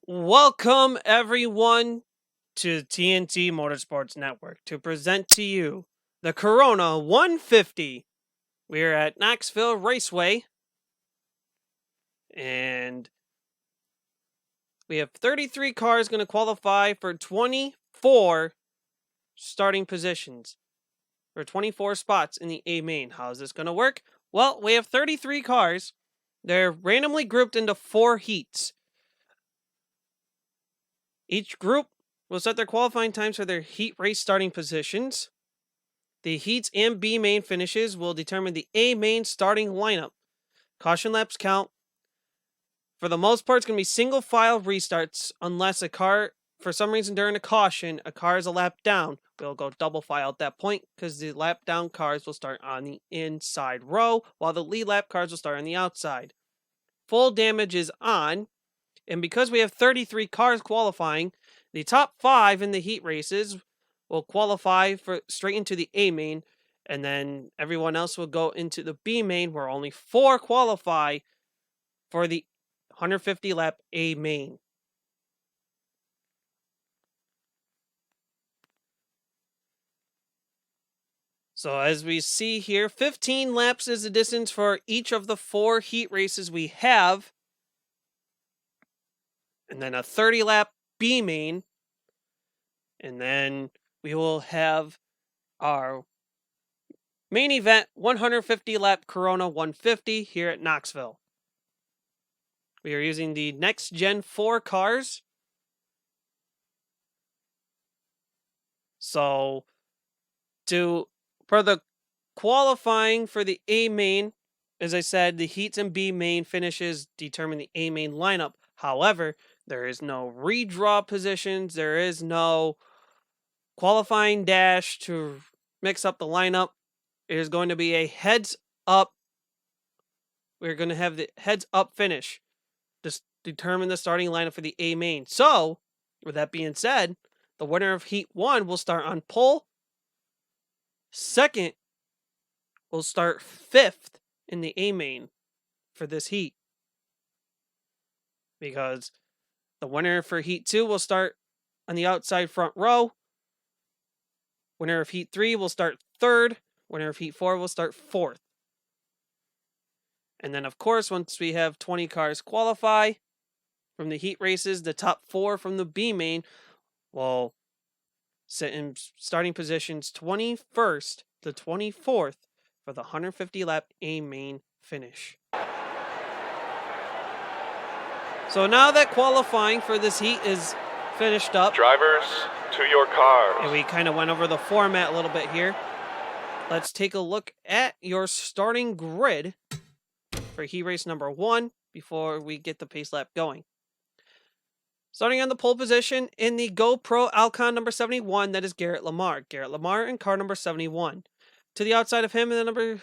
Welcome, everyone, to TNT Motorsports Network to present to you the Corona 150. We're at Knoxville Raceway, and we have 33 cars going to qualify for 24 starting positions, or 24 spots in the A main. How is this going to work? Well, we have 33 cars. They're randomly grouped into 4 heats. Each group will set their qualifying times for their heat race starting positions. The heats and B main finishes will determine the A main starting lineup. Caution laps count. For the most part, it's going to be single file restarts unless a car, for some reason during a caution, a car is a lap down. We'll go double file at that point because the lap down cars will start on the inside row while the lead lap cars will start on the outside. Full damage is on, and because we have 33 cars qualifying, the top 5 in the heat races will qualify for straight into the A main, and then everyone else will go into the B main, where only 4 qualify for the 150 lap A main. So as we see here, 15 laps is the distance for each of the 4 heat races we have, and then a 30 lap B main, and then we will have our main event 150 lap Corona 150 here at Knoxville. We are using the next gen 4 cars. So for the qualifying for the A main, as I said, the heats and B main finishes determine the A main lineup. However, there is no redraw positions. There is no qualifying dash to mix up the lineup. It is going to be a heads up. We're going to have the heads up finish to determine the starting lineup for the A main. So, with that being said, the winner of Heat 1 will start on pole. Second will start 5th in the A main for this heat. Because the winner for Heat 2 will start on the outside front row. Winner of Heat 3 will start 3rd. Winner of Heat 4 will start 4th. And then, of course, once we have 20 cars qualify from the heat races, the top 4 from the B main will sit in starting positions 21st to 24th for the 150 lap A main finish. So now that qualifying for this heat is finished up, drivers to your cars, and we kind of went over the format a little bit here, let's take a look at your starting grid for heat race number 1 before we get the pace lap going. Starting on the pole position in the GoPro Alcon number 71, that is Garrett Lamar. Garrett Lamar in car number 71. To the outside of him in the number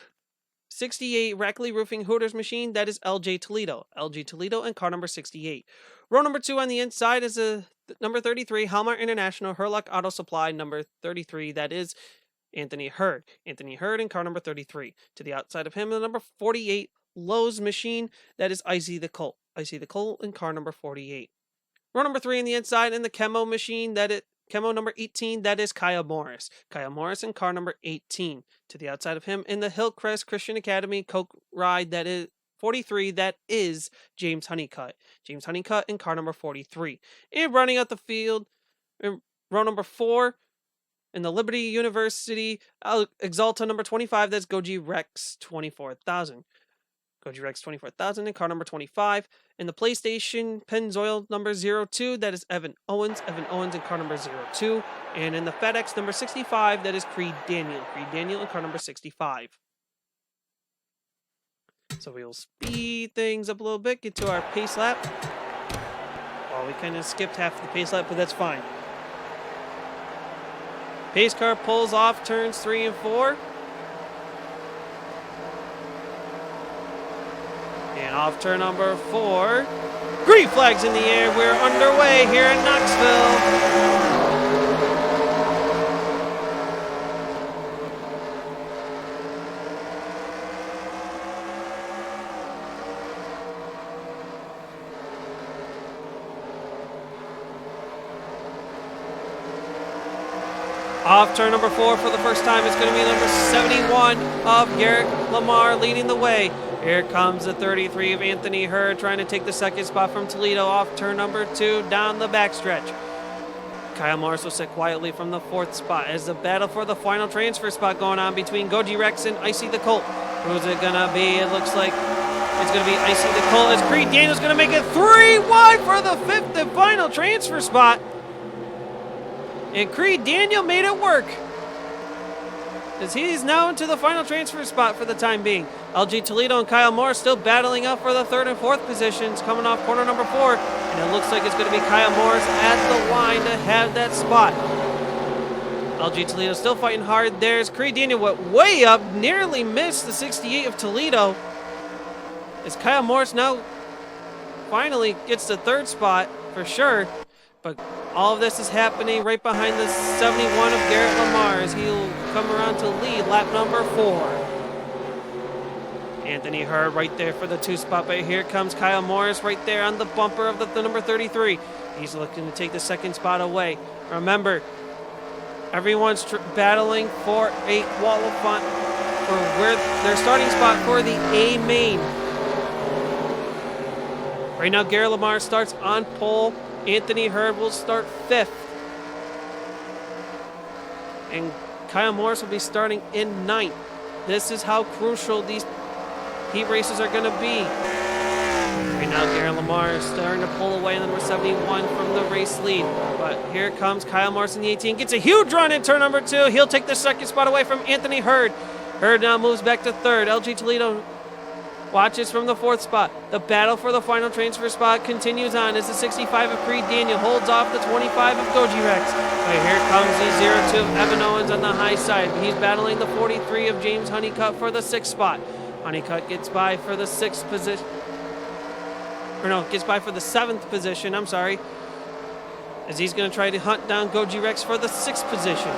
68 Rackley Roofing Hooters machine, that is LJ Toledo. LJ Toledo in car number 68. Row number 2 on the inside is a number 33 Halmar International Herlock Auto Supply number 33, that is Anthony Hurd. Anthony Hurd in car number 33. To the outside of him in the number 48 Lowe's machine, that is Icy the Colt. Icy the Colt in car number 48. Row number 3 on the inside in the Chemo machine, Chemo number 18, that is Kyle Morris. Kyle Morris in car number 18. To the outside of him in the Hillcrest Christian Academy Coke Ride, that is 43, that is James Honeycutt. James Honeycutt in car number 43. And running out the field, in row number 4, in the Liberty University Exalta number 25, that's Goji Rex 24,000. Goji Rex 24,000 in car number 25. In the PlayStation Pennzoil number 02, that is Evan Owens. Evan Owens in car number 02. And in the FedEx number 65, that is Creed Daniel. Creed Daniel in car number 65. So we will speed things up a little bit, get to our pace lap. Well, we kind of skipped half of the pace lap, but that's fine. Pace car pulls off turns 3 and 4. And off turn number 4. Green flags in the air. We're underway here in Knoxville. Off turn number 4 for the first time, it's going to be number 71 of Garrett Lamar leading the way. Here comes the 33 of Anthony Hurd trying to take the second spot from Toledo off turn number 2 down the backstretch. Kyle Morris will sit quietly from the 4th spot as the battle for the final transfer spot going on between Goji Rex and Icy the Colt. Who's it going to be? It looks like it's going to be Icy the Colt as Creed Daniel's going to make it 3 wide for the 5th and final transfer spot. And Creed Daniel made it work, as he's now into the final transfer spot for the time being. LG Toledo and Kyle Morris still battling up for the 3rd and 4th positions coming off corner number 4. And it looks like it's going to be Kyle Morris at the line to have that spot. LG Toledo still fighting hard. There's Creed Daniel went way up, nearly missed the 68 of Toledo. As Kyle Morris now finally gets the 3rd spot for sure. But all of this is happening right behind the 71 of Garrett Lamar as he'll come around to lead lap number 4. Anthony Hurd right there for the 2 spot, but here comes Kyle Morris right there on the bumper of the number 33. He's looking to take the 2nd spot away. Remember, everyone's battling for a qualifying for where their starting spot for the A main. Right now, Garrett Lamar starts on pole. Anthony Hurd will start 5th. And Kyle Morris will be starting in 9th. This is how crucial these heat races are going to be. Right now, Garrett Lamar is starting to pull away in the number 71 from the race lead. But here comes Kyle Morris in the 18. Gets a huge run in turn number 2. He'll take the 2nd spot away from Anthony Hurd. Hurd now moves back to 3rd. LG Toledo watches from the 4th spot. The battle for the final transfer spot continues on as the 65 of Creed Daniel holds off the 25 of Goji Rex. But here comes the 02 of Evan Owens on the high side. He's battling the 43 of James Honeycutt for the 6th spot. Honeycutt gets by for the 6th position. Or no, gets by for the 7th position, I'm sorry. As he's going to try to hunt down Goji Rex for the 6th position.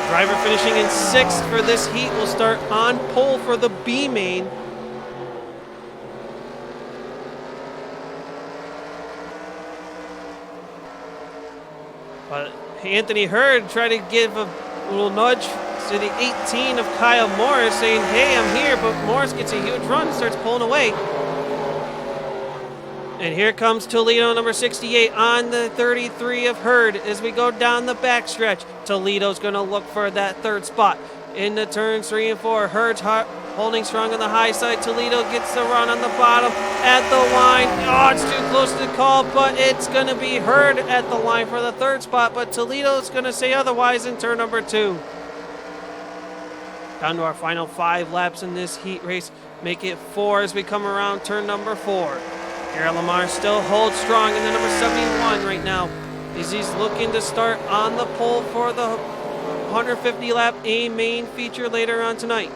Driver finishing in 6th for this heat will start on pole for the B main. But Anthony Hurd tried to give a little nudge to the 18 of Kyle Morris, saying, hey, I'm here, but Morris gets a huge run and starts pulling away. And here comes Toledo, number 68, on the 33 of Hurd as we go down the backstretch. Toledo's going to look for that 3rd spot. In the turns 3 and 4, Hurd's holding strong on the high side. Toledo gets the run on the bottom at the line. Oh, it's too close to call, but it's going to be Hurd at the line for the 3rd spot. But Toledo's going to say otherwise in turn number 2. Down to our final 5 laps in this heat race. Make it 4 as we come around turn number 4. Garrett Lamar still holds strong in the number 71 right now, as he's looking to start on the pole for the 150 lap A main feature later on tonight.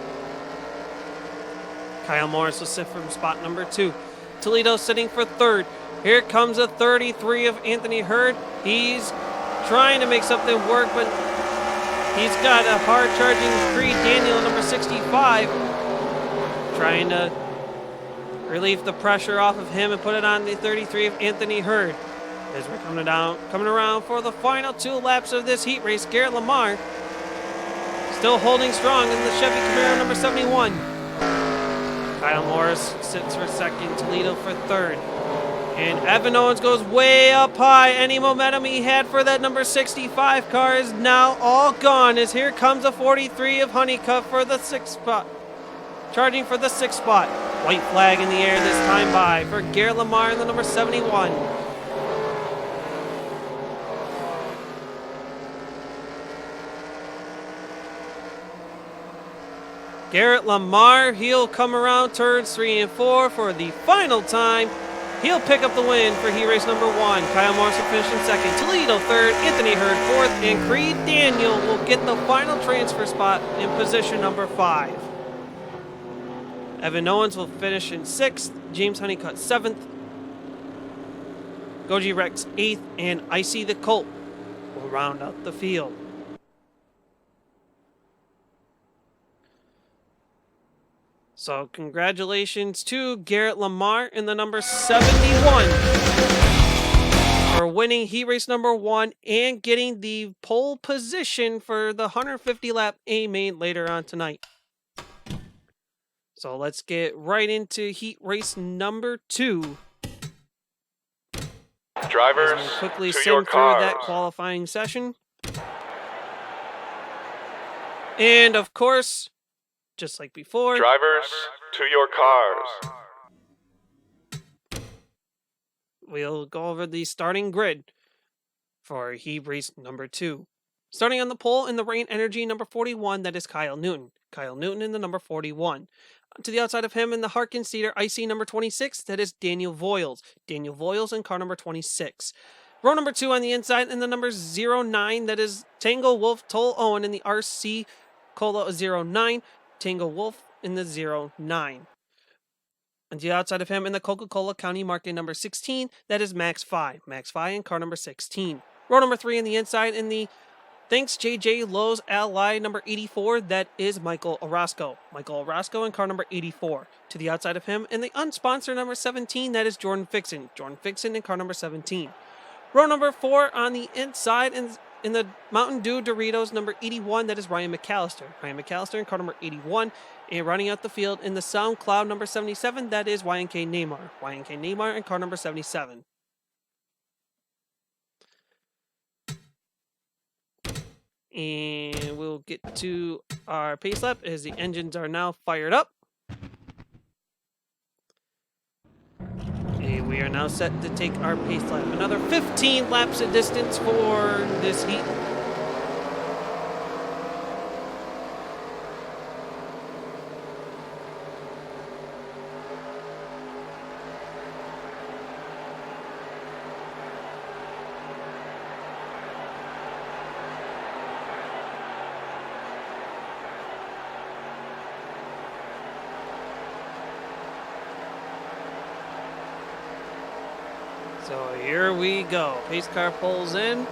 Kyle Morris will sit from spot number 2. Toledo sitting for 3rd. Here comes a 33 of Anthony Hurd. He's trying to make something work, but he's got a hard charging Creed Daniel, number 65, trying to relieve the pressure off of him and put it on the 33 of Anthony Hurd. As we're coming around for the final 2 laps of this heat race, Garrett Lamar still holding strong in the Chevy Camaro number 71. Kyle Morris sits for 2nd, Toledo for 3rd. And Evan Owens goes way up high. Any momentum he had for that number 65 car is now all gone, as here comes a 43 of Honeycutt for the 6th spot. Charging for the 6th spot. White flag in the air this time by for Garrett Lamar in the number 71. Garrett Lamar, he'll come around turns 3 and 4 for the final time. He'll pick up the win for heat race number 1. Kyle Morris will finish in 2nd. Toledo 3rd. Anthony Hurd 4th. And Creed Daniel will get the final transfer spot in position number 5. Evan Owens will finish in 6th. James Honeycutt 7th. Goji Rex 8th. And Icy the Colt will round out the field. So congratulations to Garrett Lamar in the number 71. for winning heat race number 1 and getting the pole position for the 150 lap A main later on tonight. So let's get right into heat race number 2. Drivers, As we quickly to sim your through cars. that qualifying session. And of course, just like before, Drivers, to your cars. we'll go over the starting grid for heat race number 2. Starting on the pole in the Rain Energy number 41, that is Kyle Newton. Kyle Newton in the number 41. To the outside of him in the Harkin Cedar IC number 26, that is Daniel Voiles. Daniel Voiles in car number 26. Row number 2 on the inside in the number 09, that is Tango Wolf Toll Owen in the RC Cola 09. Tango Wolf in the 09. On the outside of him in the Coca-Cola County Market number 16, that is Max 5. Max 5 in car number 16. Row number 3 on the inside in the Thanks JJ Lowe's Ally number 84, that is Michael Orozco. Michael Orozco in car number 84. To the outside of him in the unsponsored number 17, that is Jordan Fixon. Jordan Fixon in car number 17. Row number 4 on the inside in the Mountain Dew Doritos number 81, that is Ryan McAllister. Ryan McAllister in car number 81. And running out the field in the SoundCloud number 77, that is YNK Neymar. YNK Neymar in car number 77. And we'll get to our pace lap as the engines are now fired up. And we are now set to take our pace lap. Another 15 laps of distance for this heat. So here we go. Pace car pulls in,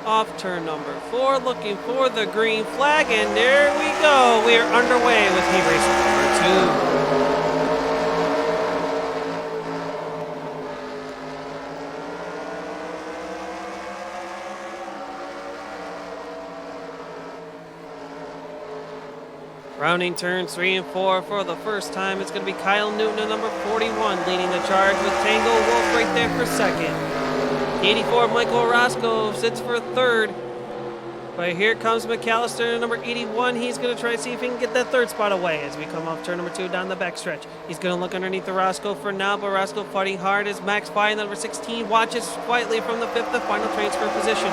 off turn number 4, looking for the green flag, and there we go. We are underway with heat race number 2. Rounding turns 3 and 4 for the first time. It's going to be Kyle Newton at number 41 leading the charge with Tango Wolf right there for second. 84 Michael Orozco sits for third. But here comes McAllister at number 81. He's going to try to see if he can get that third spot away as we come off turn number 2 down the backstretch. He's going to look underneath Orozco for now, but Orozco fighting hard as Max 5 number 16 watches quietly from the 5th, the final transfer position.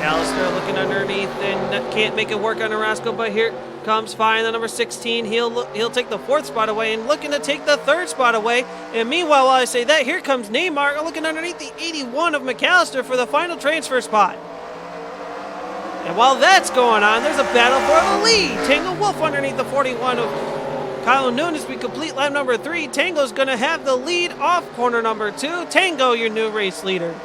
McAllister looking underneath and can't make it work on Orozco, but here comes Fine, the number 16. He'll take the 4th spot away and looking to take the 3rd spot away. And meanwhile, while I say that, here comes Neymar looking underneath the 81 of McAllister for the final transfer spot. And while that's going on, there's a battle for the lead. Tango Wolf underneath the 41 of Kyle Newton as we complete lap number 3. Tango's going to have the lead off corner number 2. Tango, your new race leader.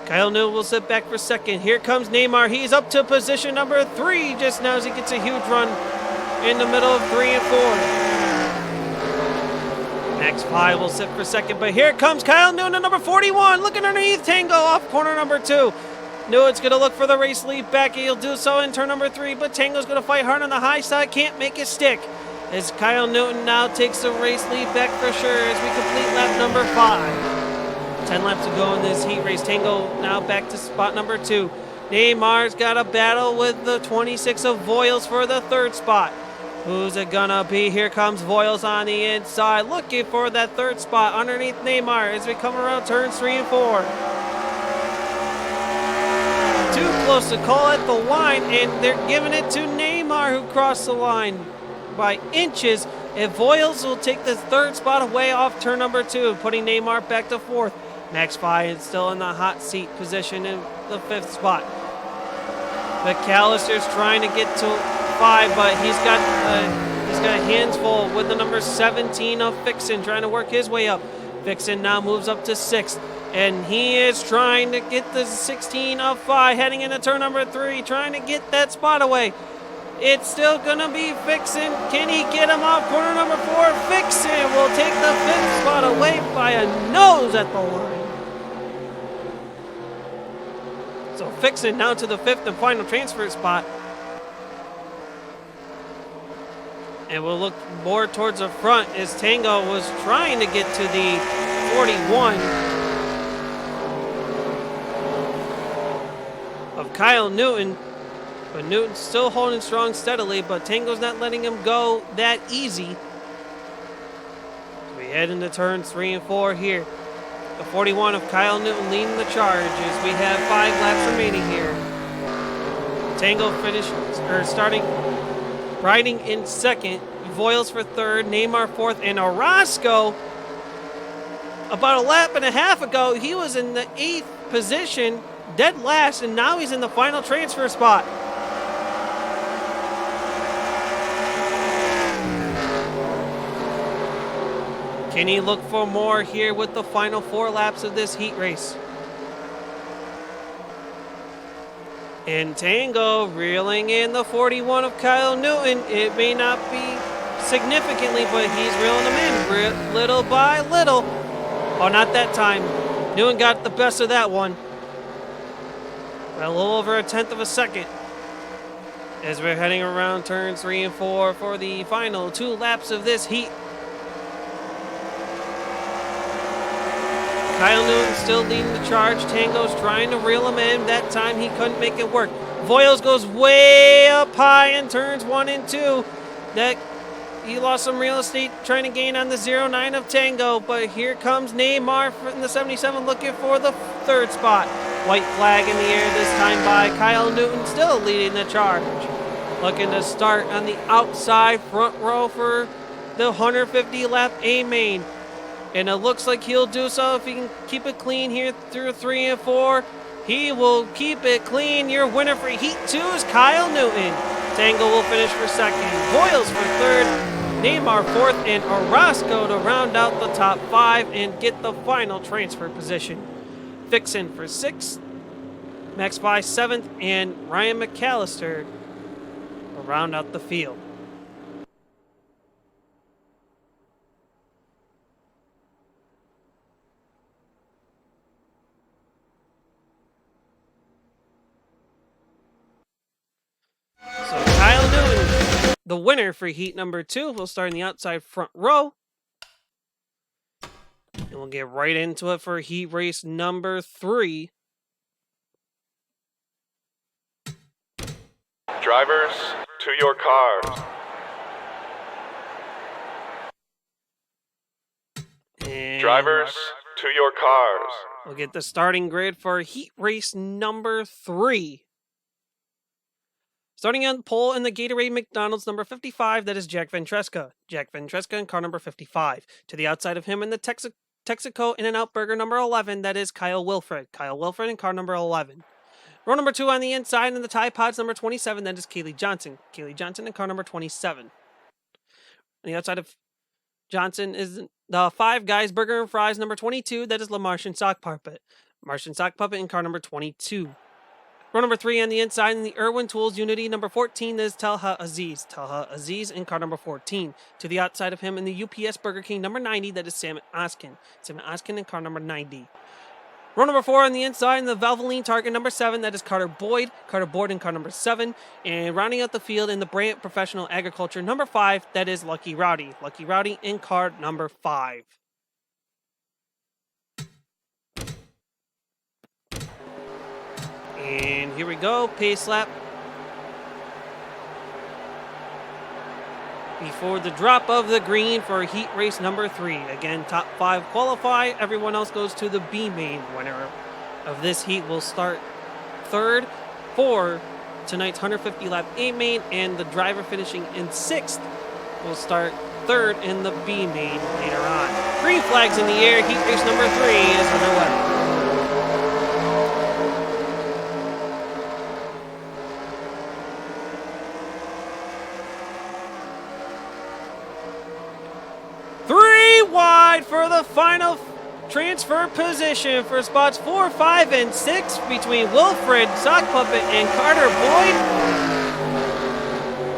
Kyle Newton will sit back for second. Here comes Neymar. He's up to position number 3 just now as he gets a huge run in the middle of 3 and 4. Max 5 will sit for second, but here comes Kyle Newton at number 41, looking underneath Tango off corner number 2. Newton's going to look for the race lead back. He'll do so in turn number 3, but Tango's going to fight hard on the high side, can't make it stick. As Kyle Newton now takes the race lead back for sure as we complete lap number 5. 10 laps to go in this heat race. Tango now back to spot number 2. Neymar's got a battle with the 26 of Voiles for the 3rd spot. Who's it gonna be? Here comes Voiles on the inside, looking for that 3rd spot underneath Neymar as we come around turns 3 and 4. Too close to call at the line, and they're giving it to Neymar, who crossed the line by inches. And Voiles will take the 3rd spot away off turn number 2, putting Neymar back to 4th. Max 5 is still in the hot seat position in the 5th spot. McAllister's trying to get to 5, but he's got hands full with the number 17 of Fixon trying to work his way up. Fixon now moves up to 6th, and he is trying to get the 16 of 5 heading into turn number 3, trying to get that spot away. It's still going to be Fixon. Can he get him off corner number 4? Fixon will take the 5th spot away by a nose at the line. So Fixin now to the 5th and final transfer spot. And we'll look more towards the front as Tango was trying to get to the 41 of Kyle Newton. But Newton's still holding strong steadily, but Tango's not letting him go that easy. We head into turns 3 and 4 here. The 41 of Kyle Newton leading the charge as we have 5 laps remaining here. Tango starting riding in second. Voiles for third, Neymar fourth, and Orozco. About a lap and a half ago, he was in the 8th position, dead last, and now he's in the final transfer spot. Can he look for more here with the final 4 laps of this heat race? And Tango reeling in the 41 of Kyle Newton. It may not be significantly, but he's reeling them in little by little. Oh, not that time. Newton got the best of that one. By a little over 1/10 of a second. As we're heading around turns 3 and 4 for the final 2 laps of this heat. Kyle Newton still leading the charge. Tango's trying to reel him in. That time he couldn't make it work. Voiles goes way up high in turns 1 and 2. He lost some real estate trying to gain on the 09 of Tango. But here comes Neymar in the 77 looking for the 3rd spot. White flag in the air this time by Kyle Newton, still leading the charge. Looking to start on the outside front row for the 150 lap A main. And it looks like he'll do so if he can keep it clean here through 3 and 4. He will keep it clean. Your winner for Heat 2 is Kyle Newton. Tango will finish for 2nd. Voiles for 3rd. Neymar 4th. And Orozco to round out the top 5 and get the final transfer position. Fixin for 6th. Max Vi 7th. And Ryan McAllister will round out the field. So Kyle Newton, the winner for heat number 2, will start in the outside front row. And we'll get right into it for heat race number 3. Drivers, to your cars. And Drivers, to your cars. we'll get the starting grid for heat race number 3. Starting on pole in the Gatorade McDonald's number 55, that is Jack Ventresca. Jack Ventresca in car number 55. To the outside of him in the Texaco In-N-Out Burger number 11, that is Kyle Wilfred. Kyle Wilfred in car number 11. Row number 2 on the inside in the Tide Pods number 27, that is Kaylee Johnson. Kaylee Johnson in car number 27. On the outside of Johnson is the Five Guys Burger and Fries number 22, that is LaMartian Sock Puppet. Martian Sock Puppet in car number 22. Row number 3 on the inside in the Irwin Tools Unity number 14, that is Talha Aziz. Talha Aziz in car number 14. To the outside of him in the UPS Burger King number 90, that is Sam Oskin. Sam Oskin in car number 90. Row number 4 on the inside in the Valvoline Target number 7, that is Carter Boyd. Carter Boyd in car number 7. And rounding out the field in the Brant Professional Agriculture number 5, that is Lucky Rowdy. Lucky Rowdy in car number 5. And here we go, pace lap. Before the drop of the green for heat race number 3. Again, top 5 qualify. Everyone else goes to the B main. Winner of this heat will start 3rd for tonight's 150 lap A main. And the driver finishing in 6th will start 3rd in the B main later on. Green flags in the air. Heat race number 3 is underway. Wide for the final transfer position for spots 4, 5, and 6 between Wilfred, Sock Puppet, and Carter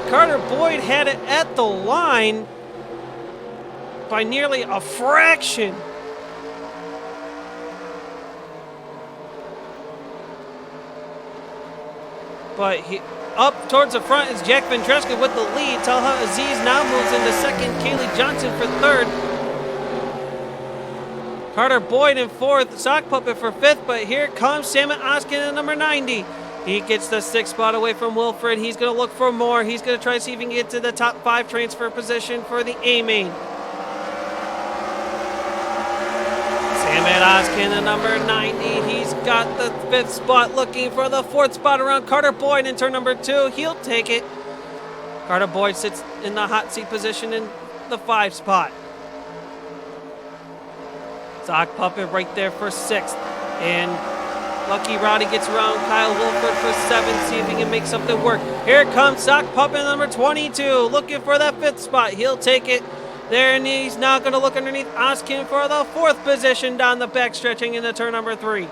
Boyd. Carter Boyd had it at the line. by nearly a fraction. But up towards the front is Jack Ventresca with the lead. Talha Aziz now moves into second. Kaylee Johnson for third. Carter Boyd in fourth. Sock Puppet for fifth. But here comes Sam Oskin at number 90. He gets the sixth spot away from Wilfred. He's going to look for more. He's going to try to see if he can get to the top 5 transfer position for the A-Main. Sam Oskin at number 90. He's got the 5th spot, looking for the 4th spot around Carter Boyd in turn number 2. He'll take it. Carter Boyd sits in the hot seat position in the 5 spot. Sock Puppet right there for 6th. And Lucky Rowdy gets around Kyle Wilford for 7th, see if he can make something work. Here comes Sock Puppet number 22, looking for that 5th spot. He'll take it there, and he's now going to look underneath Oskin for the 4th position down the back, stretching into turn number 3.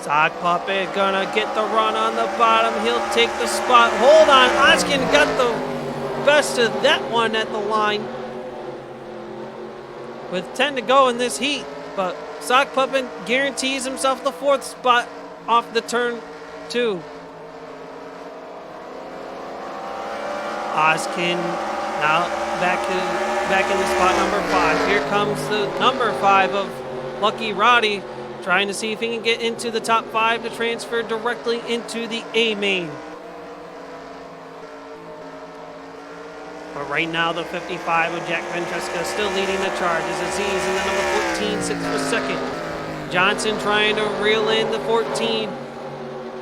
Sock Puppet gonna get the run on the bottom. He'll take the spot. Hold on, Oskin got the best of that one at the line with 10 to go in this heat, but Sock Puppet guarantees himself the 4th spot off the turn 2. Oskin now back in the spot number 5. Here comes the number 5 of Lucky Rowdy, trying to see if he can get into the top 5 to transfer directly into the A-Main. But right now, the 55 of Jack Ventresca still leading the charge. Is Aziz in the number 14, 6 for second. Johnson trying to reel in the 14.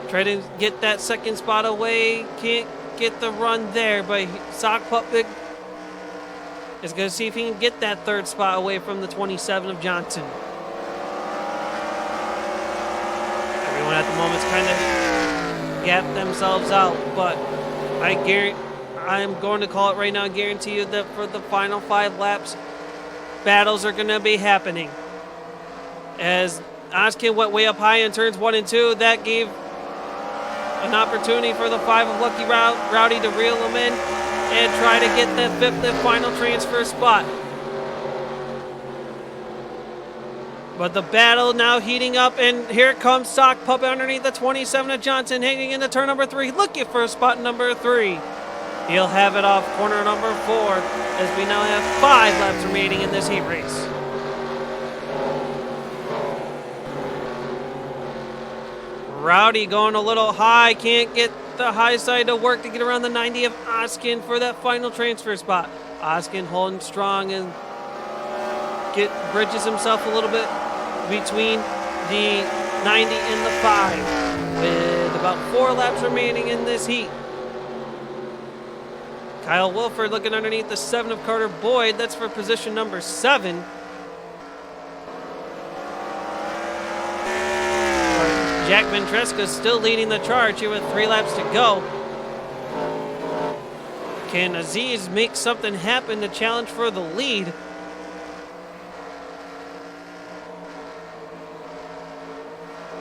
Try to get that 2nd spot away. Can't get the run there, but Sock Puppet is going to see if he can get that 3rd spot away from the 27 of Johnson. Everyone at the moment's kind of gapped themselves out, but I'm going to call it right now. I guarantee you that for the final 5 laps, battles are going to be happening. As Oskin went way up high in turns 1 and 2, that gave an opportunity for the 5 of Lucky Rowdy to reel him in and try to get that 5th and final transfer spot. But the battle now heating up, and here comes Sock Puppet underneath the 27 of Johnson, hanging into turn number 3, looking for spot number 3. He'll have it off corner number 4 as we now have 5 laps remaining in this heat race. Rowdy going a little high, can't get the high side to work to get around the 90 of Oskin for that final transfer spot. Oskin holding strong and bridges himself a little bit between the 90 and the 5 with about 4 laps remaining in this heat. Kyle Wilford looking underneath the 7 of Carter Boyd. That's for position number 7. Jack Ventresca still leading the charge here with 3 laps to go. Can Aziz make something happen to challenge for the lead?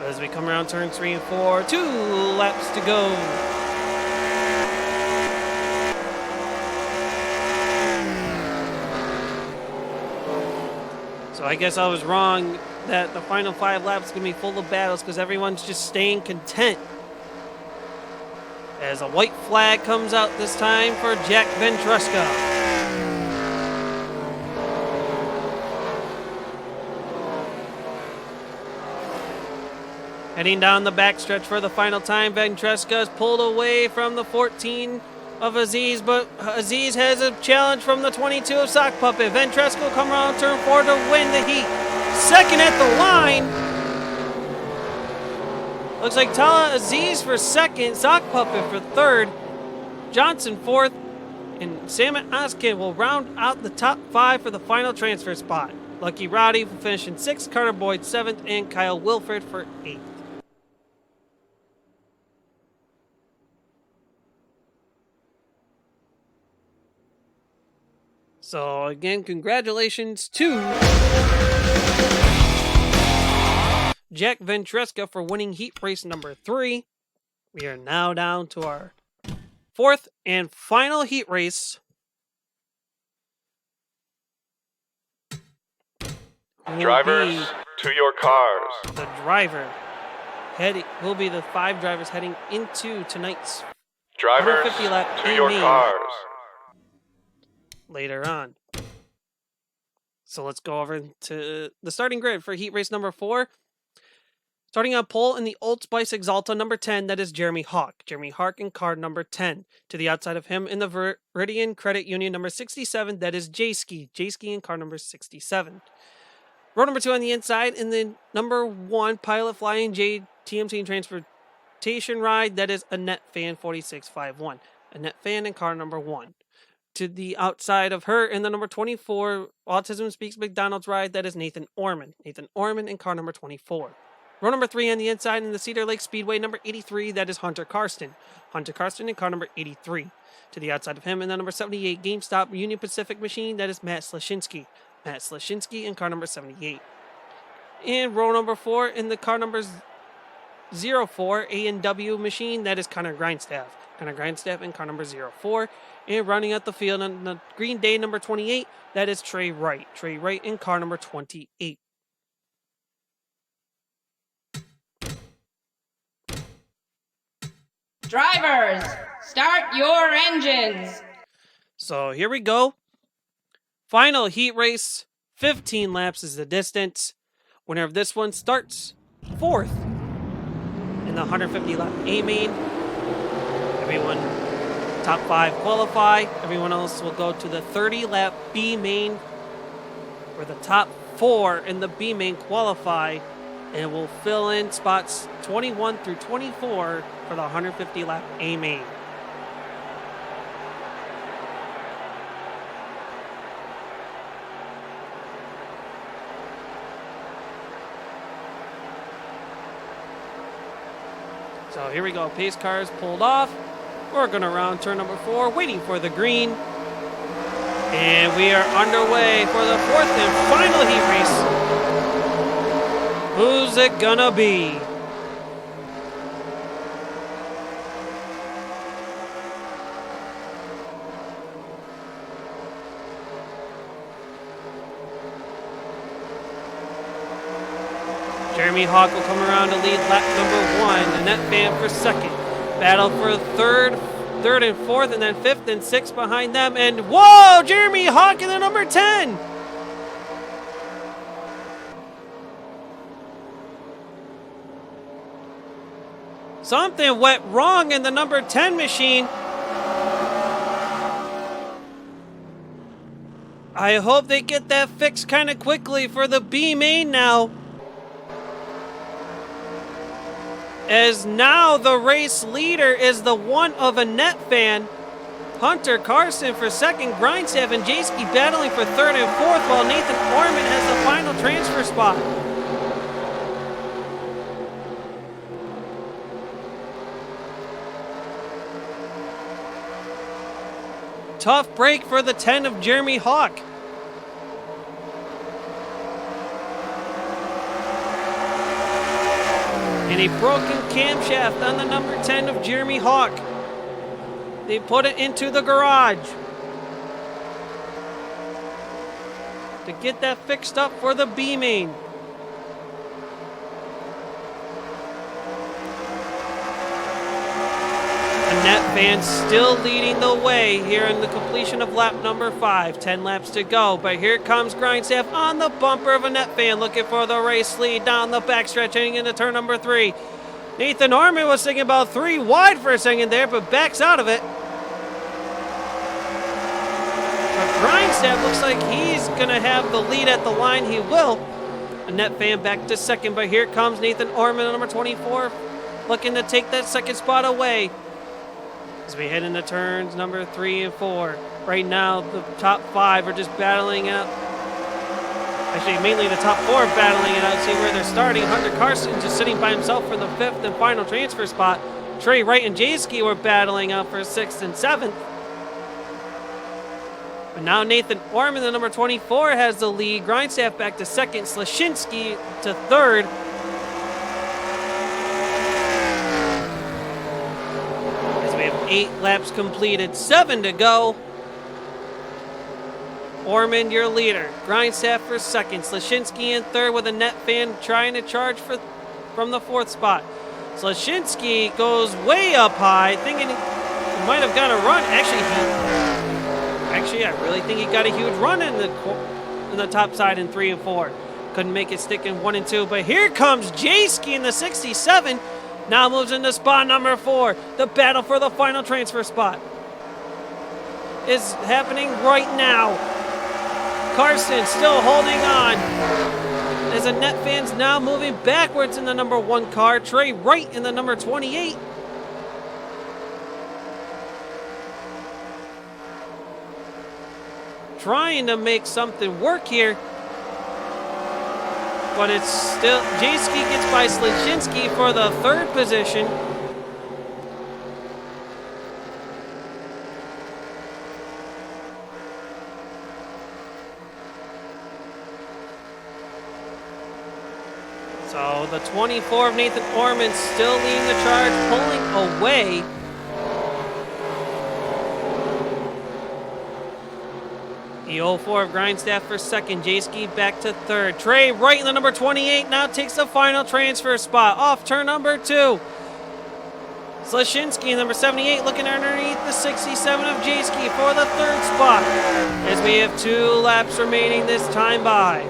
As we come around turn 3 and 4, 2 laps to go. So I guess I was wrong that the final 5 laps is going to be full of battles because everyone's just staying content. As a white flag comes out this time for Jack Ventresca. Heading down the backstretch for the final time, Ventresca is pulled away from the 14 of Aziz, but Aziz has a challenge from the 22 of Sock Puppet. Ventresca will come around turn 4 to win the heat. 2nd at the line. Looks like Talha Aziz for 2nd, Sock Puppet for 3rd, Johnson 4th, and Sam Oskin will round out the top 5 for the final transfer spot. Lucky Rowdy will finish in 6th, Carter Boyd 7th, and Kyle Wilford for 8th. So again, congratulations to Jack Ventresca for winning heat race number 3. We are now down to our 4th and final heat race will Drivers, be to your cars. the driver. Will be the 5 drivers heading into tonight's Drivers, 150 lap to your A-main cars. later on. So let's go over to the starting grid for heat race number 4. Starting on pole in the Old Spice Exalta number 10, that is Jeremy Hawk. Jeremy Hawk in car number 10. To the outside of him in the Viridian Credit Union number 67, that is J-Ski. J-Ski in car number 67. Row number 2 on the inside in the number 1 Pilot Flying J TMC Transportation Ride, that is Annette Fan 4651. Annette Fan in car number 1. To the outside of her in the number 24 Autism Speaks McDonald's ride, that is Nathan Orman. Nathan Orman in car number 24. Row number 3 on the inside in the Cedar Lake Speedway number 83, that is Hunter Karsten. Hunter Karsten in car number 83. To the outside of him in the number 78 GameStop Union Pacific machine, that is Matt Slashinsky. Matt Slashinsky in car number 78. In row number 4 in the car number 04 A&W machine, that is Connor Grindstaff. Connor Grindstaff in car number 04. And running out the field on the Green Day number 28, that is Trey Wright. Trey Wright in car number 28. Drivers, start your engines. So here we go. Final heat race. 15 laps is the distance. Winner of this one starts 4th in the 150 lap A-main. Everyone top 5 qualify. Everyone else will go to the 30 lap B-main, where the top 4 in the B-main qualify, and will fill in spots 21 through 24 for the 150 lap A-main. So here we go. Pace cars pulled off. We're going to round turn number 4, waiting for the green. And we are underway for the 4th and final heat race. Who's it gonna be? Jeremy Hawk will come around to lead lap number 1. Annette Fan for 2nd. Battle for 3rd and 4th, and then 5th and 6th behind them. And whoa, Jeremy Hawk in the number 10. Something went wrong in the number 10 machine. I hope they get that fixed kind of quickly for the B main now. As now the race leader is the one of Annette Fan. Hunter Carson for 2nd, Grindstaff and J-Ski battling for 3rd and 4th, while Nathan Orman has the final transfer spot. Tough break for the 10 of Jeremy Hawk. And a broken camshaft on the number 10 of Jeremy Hawk. They put it into the garage to get that fixed up for the B main. Annette Fan still leading the way here in the completion of lap number 5. 10 laps to go, but here comes Grindstaff on the bumper of Annette Fan, looking for the race lead down the backstretch, heading into turn number 3. Nathan Orman was thinking about 3 wide for a second there, but backs out of it. But Grindstaff looks like he's going to have the lead at the line. He will. Annette Fan back to 2nd, but here comes Nathan Orman, number 24, looking to take that 2nd spot away. As we head into turns number 3 and 4. Right now, the top 5 are just battling out. Actually, mainly the top 4 battling it out. See where they're starting. Hunter Carson just sitting by himself for the 5th and final transfer spot. Trey Wright and J-Ski were battling out for 6th and 7th. But now Nathan Orman, the number 24, has the lead. Grindstaff back to 2nd. Slashinsky to 3rd. As we have 8 laps completed, 7 to go. Orman, your leader. Grindstaff for second. Slashinsky in third with a net fan trying to charge from the fourth spot. Slashinsky goes way up high, thinking he might have got a run. Actually, I really think he got a huge run in the top side in 3 and 4. Couldn't make it stick in 1 and 2, but here comes Jayski in the 67. Now moves into spot number 4. The battle for the final transfer spot is happening right now. Carson still holding on. As the net fan's now moving backwards in the number 1 car. Trey Wright in the number 28. Trying to make something work here. But it's still, Jayski gets by Slashinsky for the 3rd position. So the 24 of Nathan Orman still leading the charge, pulling away. The 04 of Grindstaff for second. Jayski back to third. Trey Wright in the number 28 now takes the final transfer spot off turn number 2. Slashinsky, number 78, looking underneath the 67 of Jayski for the 3rd spot. As we have 2 laps remaining this time by.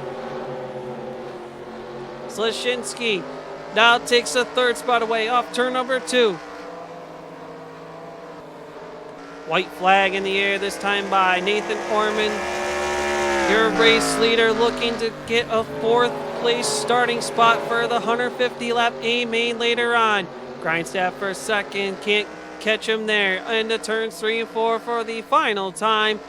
Slashinsky now takes the 3rd spot away off turn number 2. White flag in the air this time by Nathan Orman, your race leader, looking to get a 4th place starting spot for the 150 lap A main later on. Grindstaff for second, can't catch him there. Into turns 3 and 4 for the final time.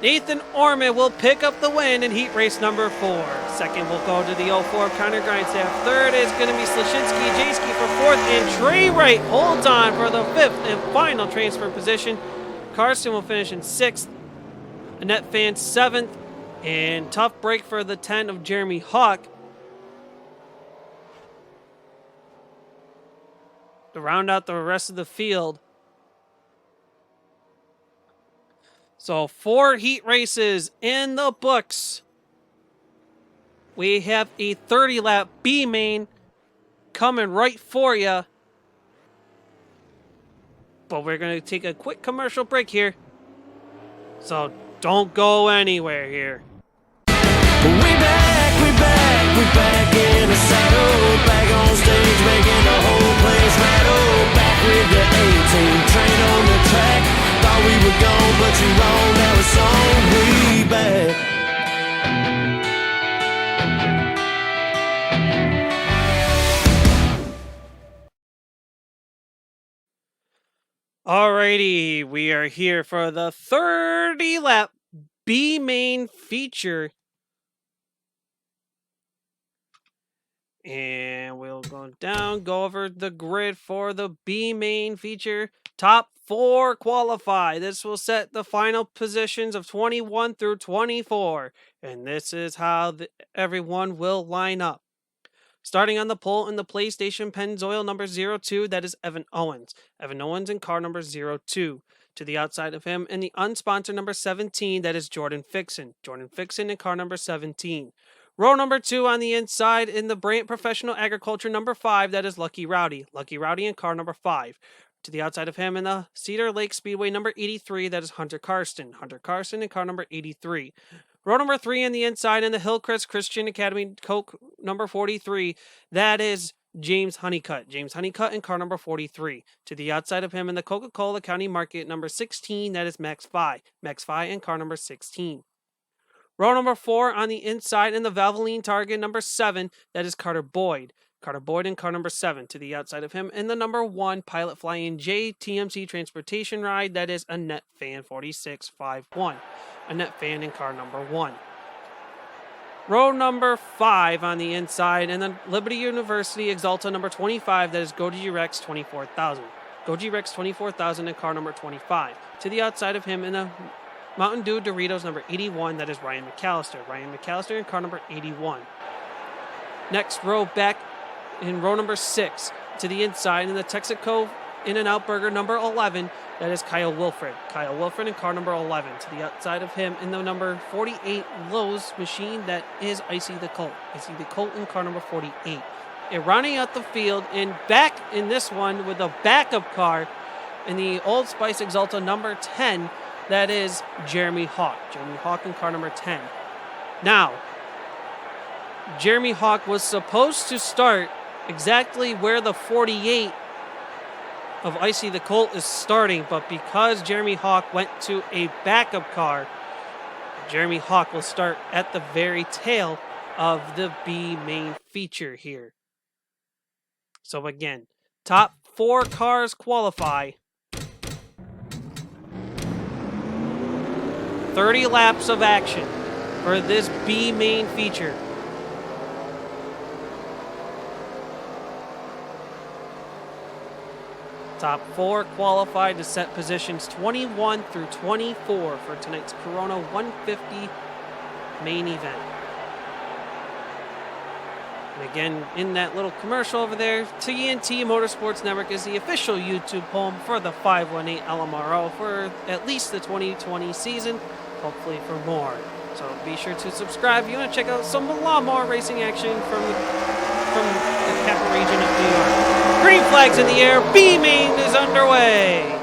Nathan Orman will pick up the win in heat race number 4. Second will go to the 04 of Connor Grindstaff. Third is going to be Slashinsky, Jayski for 4th, and Trey Wright holds on for the 5th and final transfer position. Carson will finish in 6th. Annette Fan 7th, and tough break for the 10 of Jeremy Hawk. To round out the rest of the field. So 4 heat races in the books. We have a 30-lap B main coming right for you. But we're going to take a quick commercial break here. So don't go anywhere here. We back in the saddle, back on stage, making the whole place rattle. Back with the A-team, train on the track. Thought we were gone, but you're wrong. Now it's on. We back. Alrighty, we are here for the 30-lap B main feature. And we'll go down, go over the grid for the B main feature. Top 4 qualify. This will set the final positions of 21 through 24. And this is how everyone will line up. Starting on the pole in the PlayStation Pennzoil number 02, that is Evan Owens. Evan Owens in car number 02. To the outside of him in the unsponsored number 17, that is Jordan Fixon. Jordan Fixon in car number 17. Row number 2 on the inside in the Brant Professional Agriculture number 5, that is Lucky Rowdy. Lucky Rowdy in car number 5. To the outside of him in the Cedar Lake Speedway number 83, that is Hunter Karsten. Hunter Karsten in car number 83. Row number 3 on the inside in the Hillcrest Christian Academy Coke number 43, that is James Honeycutt. James Honeycutt in car number 43. To the outside of him in the Coca-Cola County Market number 16, that is Max Fi. Max Fi in car number 16. Row number 4 on the inside in the Valvoline Target number 7, that is Carter Boyd. Carter Boyd in car number 7. To the outside of him in the number 1 Pilot Flying J TMC Transportation Ride, that is Annette Fan 4651. Annette Fan in car number 1. Row number 5 on the inside in the Liberty University Exalta number 25, that is Goji Rex 24,000. Goji Rex 24,000 in car number 25. To the outside of him in the Mountain Dew Doritos number 81, that is Ryan McAllister. Ryan McAllister in car number 81. Next row back in row number 6 to the inside in the Texaco In-N-Out Burger number 11. That is Kyle Wilfred. Kyle Wilfred in car number 11. To the outside of him in the number 48 Lowe's machine, that is Icy the Colt. Icy the Colt in car number 48. And rounding out the field and back in this one with a backup car in the Old Spice Exalta number 10, that is Jeremy Hawk. Jeremy Hawk in car number 10. Now, Jeremy Hawk was supposed to start exactly where the 48 of Icy the Colt is starting, but because Jeremy Hawk went to a backup car, Jeremy Hawk will start at the very tail of the B main feature here. So again, top 4 cars qualify. 30 laps of action for this B main feature. Top 4 qualified to set positions 21 through 24 for tonight's Corona 150 main event. And again, in that little commercial over there, TNT Motorsports Network is the official YouTube home for the 518 LMRO for at least the 2020 season, hopefully for more. So be sure to subscribe if you want to check out some a lot more racing action from the capital region of New York. Green flags in the air, B main is underway.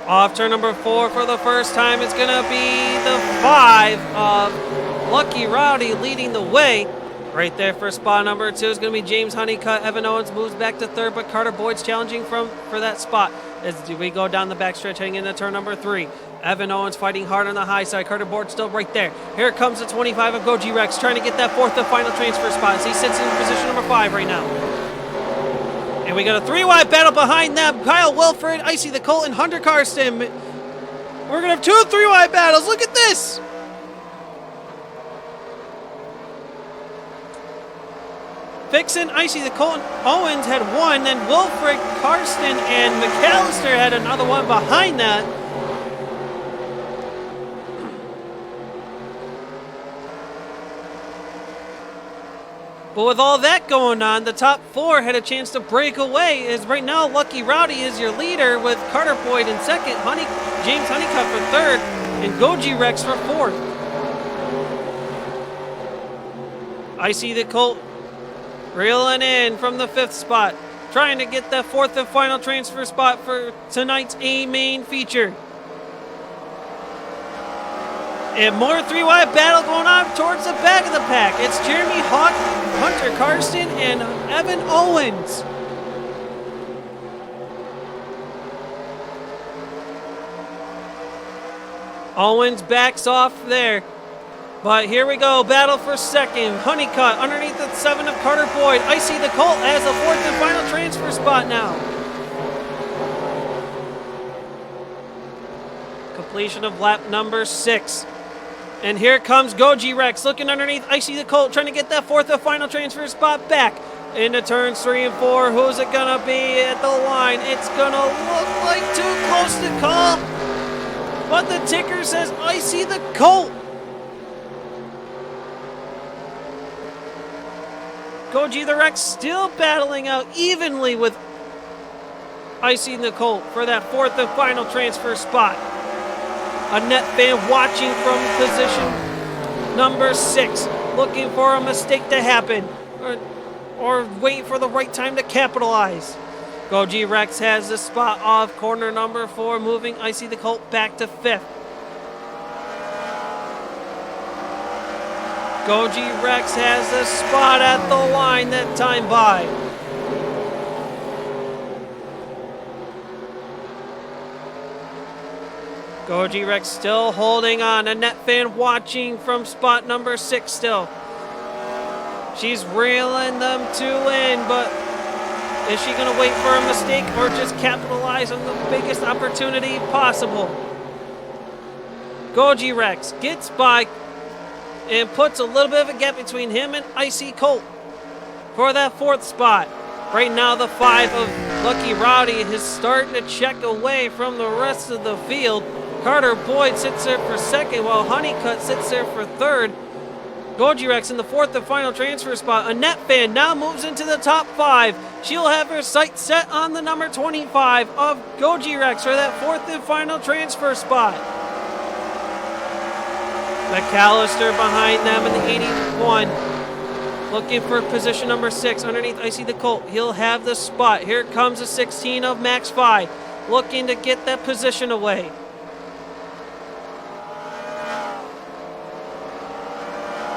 Off turn number 4 for the first time, it's going to be the 5 of Lucky Rowdy leading the way. Right there for spot number 2 is going to be James Honeycutt. Evan Owens moves back to 3rd, but Carter Boyd's challenging for that spot. As we go down the backstretch heading into turn number 3. Evan Owens fighting hard on the high side. Carter Boyd still right there. Here comes the 25 of Goji Rex trying to get that 4th and final transfer spot as he sits in position number 5 right now. And we got a 3-wide battle behind them. Kyle Wilfred, Icy the Colt, and Hunter Karsten. We're going to have 2 3-wide battles. Look at this. Vixen, Icy the Colt, Owens had one, then Wilfred, Karsten, and McAllister had another one behind that. But with all that going on, the top 4 had a chance to break away, as right now Lucky Rowdy is your leader with Carter Boyd in 2nd, James Honeycutt for 3rd, and Goji Rex for 4th. Icy the Colt reeling in from the 5th spot, trying to get that 4th and final transfer spot for tonight's A main feature. And more 3-wide battle going on towards the back of the pack. It's Jeremy Hawk, Hunter Karsten, and Evan Owens. Owens backs off there. But here we go, battle for 2nd. Honeycutt underneath the 7 of Carter Boyd. Icy the Colt has the 4th and final transfer spot now. Completion of lap number 6. And here comes Goji Rex looking underneath Icy the Colt, trying to get that 4th and final transfer spot back. Into turns 3 and 4. Who's it going to be at the line? It's going to look like too close to call. But the ticker says Icy the Colt. Goji the Rex still battling out evenly with Icy the Colt for that 4th and final transfer spot. A net fan watching from position number 6, looking for a mistake to happen or wait for the right time to capitalize. Goji Rex has the spot off corner number 4, moving Icy the Colt back to 5th. Goji Rex has the spot at the line that time by. Goji Rex still holding on. A net fan watching from spot number 6 still. She's reeling them 2 in, but is she going to wait for a mistake or just capitalize on the biggest opportunity possible? Goji Rex gets by and puts a little bit of a gap between him and Icy Colt for that 4th spot. Right now, the 5 of Lucky Rowdy is starting to check away from the rest of the field. Carter Boyd sits there for second, while Honeycutt sits there for third. Goji Rex in the 4th and final transfer spot. Annette Fan now moves into the top 5. She'll have her sights set on the number 25 of Goji Rex for that 4th and final transfer spot. McAllister behind them in the 81. Looking for position number 6 underneath Icy the Colt. He'll have the spot. Here comes the 16 of Max Fi, looking to get that position away.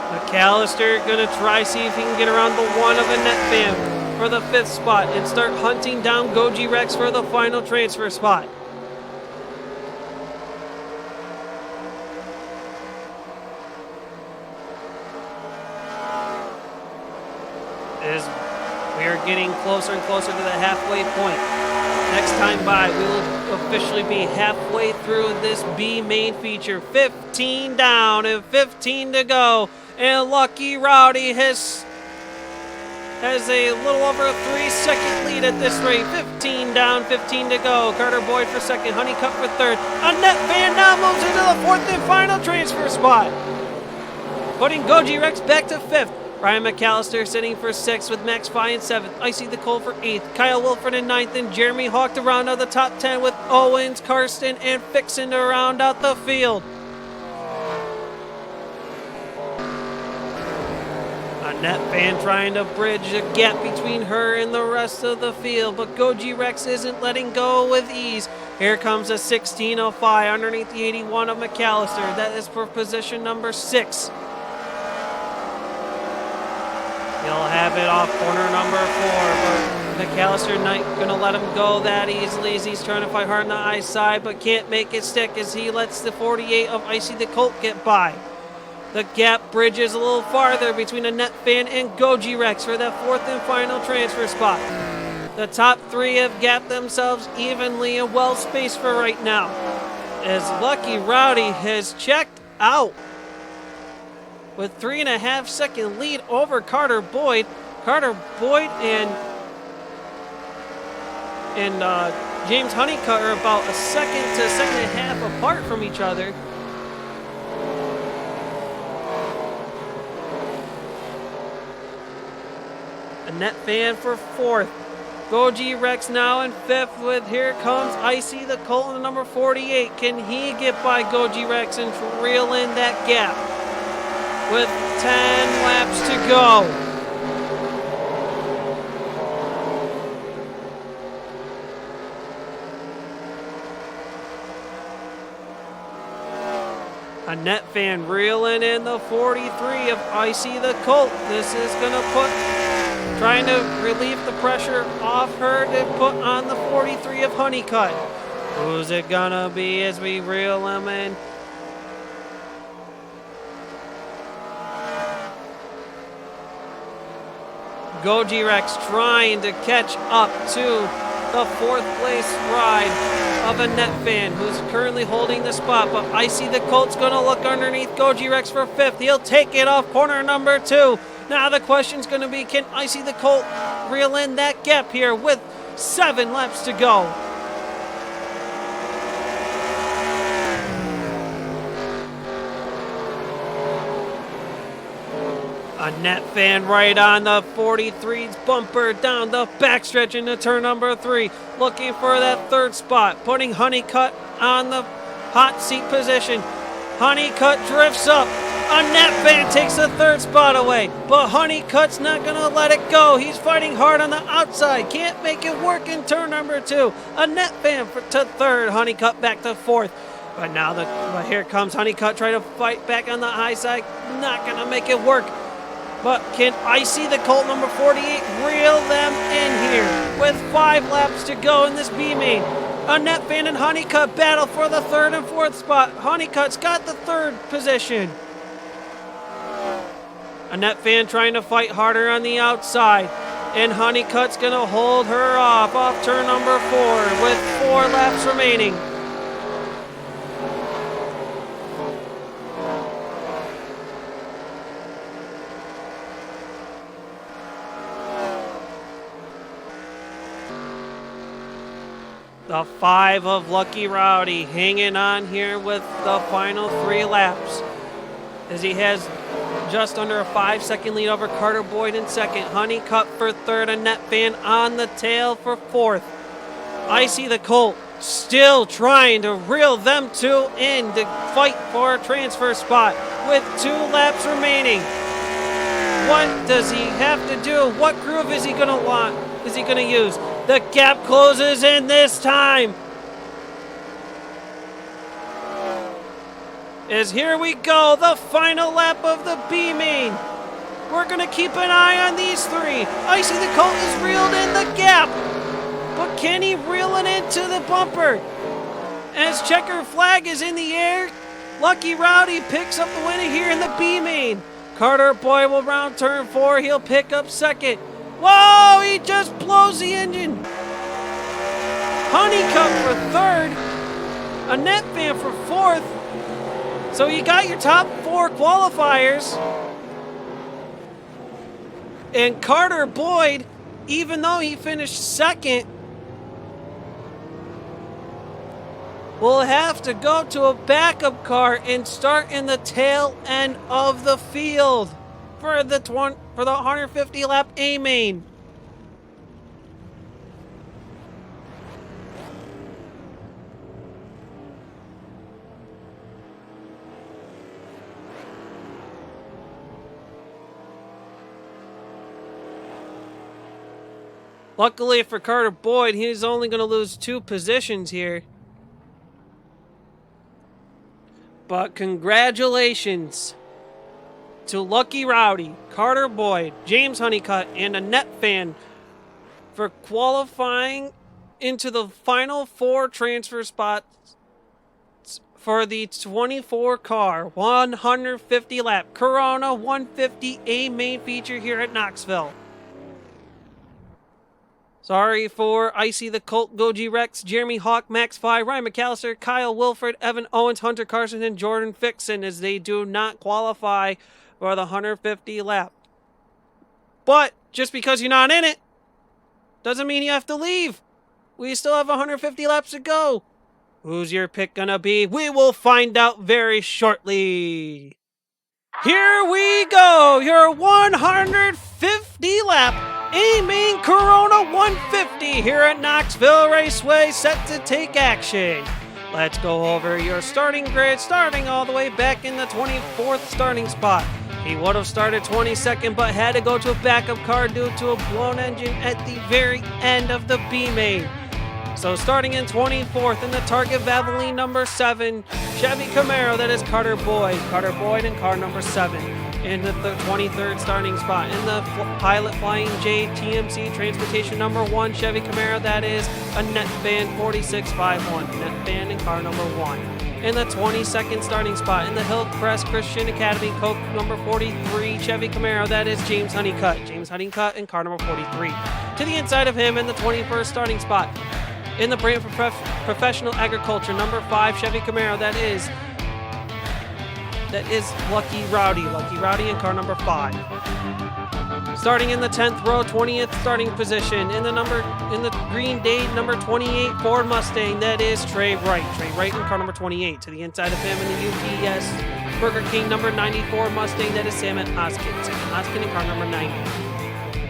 McAllister gonna try see if he can get around the 1 of Annette Fan for the 5th spot and start hunting down Goji Rex for the final transfer spot. As we are getting closer and closer to the halfway point. Next time by, we will officially be halfway through this B main feature. 15 down and 15 to go. And Lucky Rowdy has a little over a 3-second lead at this rate. 15 down, 15 to go. Carter Boyd for second, Honeycutt for third. Annette Van now moves into the 4th and final transfer spot, putting Goji Rex back to 5th. Ryan McAllister sitting for 6th with Max Fi in 7th. Icy the Cole for 8th. Kyle Wilford in 9th. And Jeremy Hawk to round out the top 10 with Owens, Karsten, and Fixon to round out the field. Annette Van trying to bridge a gap between her and the rest of the field, but Goji Rex isn't letting go with ease. Here comes a 1605 underneath the 81 of McAllister. That is for position number 6. He'll have it off corner number 4, but McAllister not going to let him go that easily as he's trying to fight hard on the high side, but can't make it stick as he lets the 48 of Icy the Colt get by. The gap bridges a little farther between Annette Fan and Goji Rex for that 4th and final transfer spot. The top 3 have gapped themselves evenly and well spaced for right now, as Lucky Rowdy has checked out with 3.5-second lead over Carter Boyd. Carter Boyd and James Honeycutt are about a second to a second and a half apart from each other. Annette Fan for 4th. Goji Rex now in 5th with here comes Icy the Colt in the number 48. Can he get by Goji Rex and reel in that gap? With 10 laps to go. Annette Fan reeling in the 43 of Icy the Colt. This is going to trying to relieve the pressure off her to put on the 43 of Honeycutt. Who's it going to be as we reel him in? Goji Rex trying to catch up to the 4th place ride of Annette Fan, who's currently holding the spot, but Icy the Colt's going to look underneath Goji Rex for 5th. He'll take it off corner number 2. Now the question's going to be, can Icy the Colt reel in that gap here with 7 laps to go? Annette Fan right on the 43's bumper down the backstretch into turn number 3. Looking for that 3rd spot, putting Honeycutt on the hot seat position. Honeycutt drifts up. Annette Fan takes the 3rd spot away, but Honeycutt's not going to let it go. He's fighting hard on the outside. Can't make it work in turn number 2. Annette Fan to 3rd, Honeycutt back to 4th. But now here comes Honeycutt trying to fight back on the high side. Not going to make it work. But can Icy the Colt number 48 reel them in here with 5 laps to go in this B main? Annette Fan and Honeycutt battle for the 3rd and 4th spot. Honeycutt's got the 3rd position. Annette Fan trying to fight harder on the outside. And Honeycutt's going to hold her off turn number 4 with 4 laps remaining. The 5 of Lucky Rowdy hanging on here with the final 3 laps, as he has just under a 5-second lead over Carter Boyd in second. Honeycutt for third, and Net Fan on the tail for fourth. I see the Colt still trying to reel them two in to fight for a transfer spot with 2 laps remaining. What does he have to do? What groove is he going to want? Is he going to use? The gap closes in this time. As here we go, the final lap of the B main. We're going to keep an eye on these 3. I see the Colt is reeled in the gap. But can he reel it into the bumper? As checker flag is in the air, Lucky Rowdy picks up the win here in the B main. Carter Boyd will round turn 4. He'll pick up second. Whoa, he just blows the engine. Honeycutt for third. A Net Fan for fourth. So you got your top 4 qualifiers. And Carter Boyd, even though he finished second, will have to go to a backup car and start in the tail end of the field for the 150 lap A main. Luckily for Carter Boyd, he's only going to lose 2 positions here. But congratulations to Lucky Rowdy, Carter Boyd, James Honeycutt, and a Net Fan for qualifying into the final 4 transfer spots for the 24 car 150 lap Corona 150 A main feature here at Knoxville. Sorry for Icy the Colt, Goji Rex, Jeremy Hawk, Max 5, Ryan McAllister, Kyle Wilford, Evan Owens, Hunter Carson, and Jordan Fixon, as they do not qualify for the 150 lap. But just because you're not in it doesn't mean you have to leave. We still have 150 laps to go. Who's your pick gonna be? We will find out very shortly. Here we go, your 150 lap A-Main Corona 150 here at Knoxville Raceway, set to take action. Let's go over your starting grid, starting all the way back in the 24th starting spot. He would have started 22nd, but had to go to a backup car due to a blown engine at the very end of the B-Main. So starting in 24th in the Target Valvoline number 7, Chevy Camaro, that is Carter Boyd. Carter Boyd in car number 7. In the 23rd starting spot, in the Pilot Flying J TMC Transportation number 1 Chevy Camaro, that is a Net Fan 4651. Net Fan in car number 1. In the 22nd starting spot, in the Hillcrest Christian Academy Coke number 43 Chevy Camaro, that is James Honeycutt. James Honeycutt in car number 43. To the inside of him in the 21st starting spot, in the Brandford Professional Agriculture number 5 Chevy Camaro, that is Lucky Rowdy. Lucky Rowdy in car number 5. Starting in the 10th row, 20th starting position, in the Green Day number 28 Ford Mustang, that is Trey Wright. Trey Wright in car number 28. To the inside of him in the UPS Burger King number 94 Mustang, that is Sam Hoskin. Sam Hoskin in car number 90.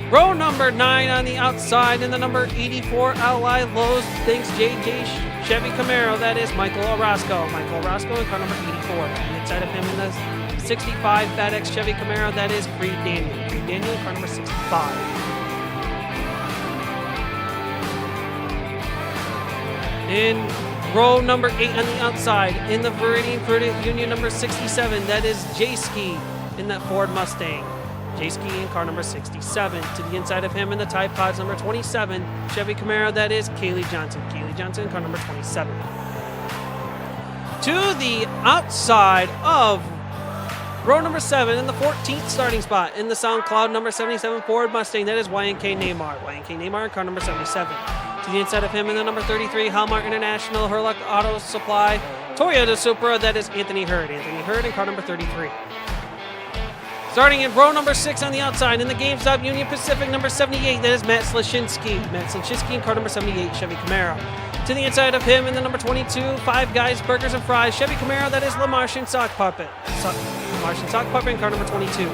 Row number 9 on the outside in the number 84 Ally Lowe's Thanks JJ Chevy Camaro, that is Michael Orozco. Michael Orozco in car number 84. Inside of him in the 65 FedEx Chevy Camaro, that is Creed Daniel. Creed Daniel in car number 65. In row number 8 on the outside, in the Viridian Credit Union number 67, that is J-Ski in that Ford Mustang. J-Ski in car number 67. To the inside of him in the Tide Pods number 27, Chevy Camaro, that is Kaylee Johnson. Kaylee Johnson in car number 27. To the outside of row number 7 in the 14th starting spot, in the SoundCloud number 77 Ford Mustang, that is YNK Neymar. YNK Neymar in car number 77. To the inside of him in the number 33 Hallmark International Hurlock Auto Supply Toyota Supra, that is Anthony Hurd. Anthony Hurd in car number 33. Starting in row number 6 on the outside, in the GameStop Union Pacific number 78, that is Matt Slashinsky. Matt Slashinsky in car number 78, Chevy Camaro. To the inside of him in the number 22, Five Guys Burgers and Fries Chevy Camaro, that is La Martian Sock Puppet. La Martian Sock Puppet in car number 22.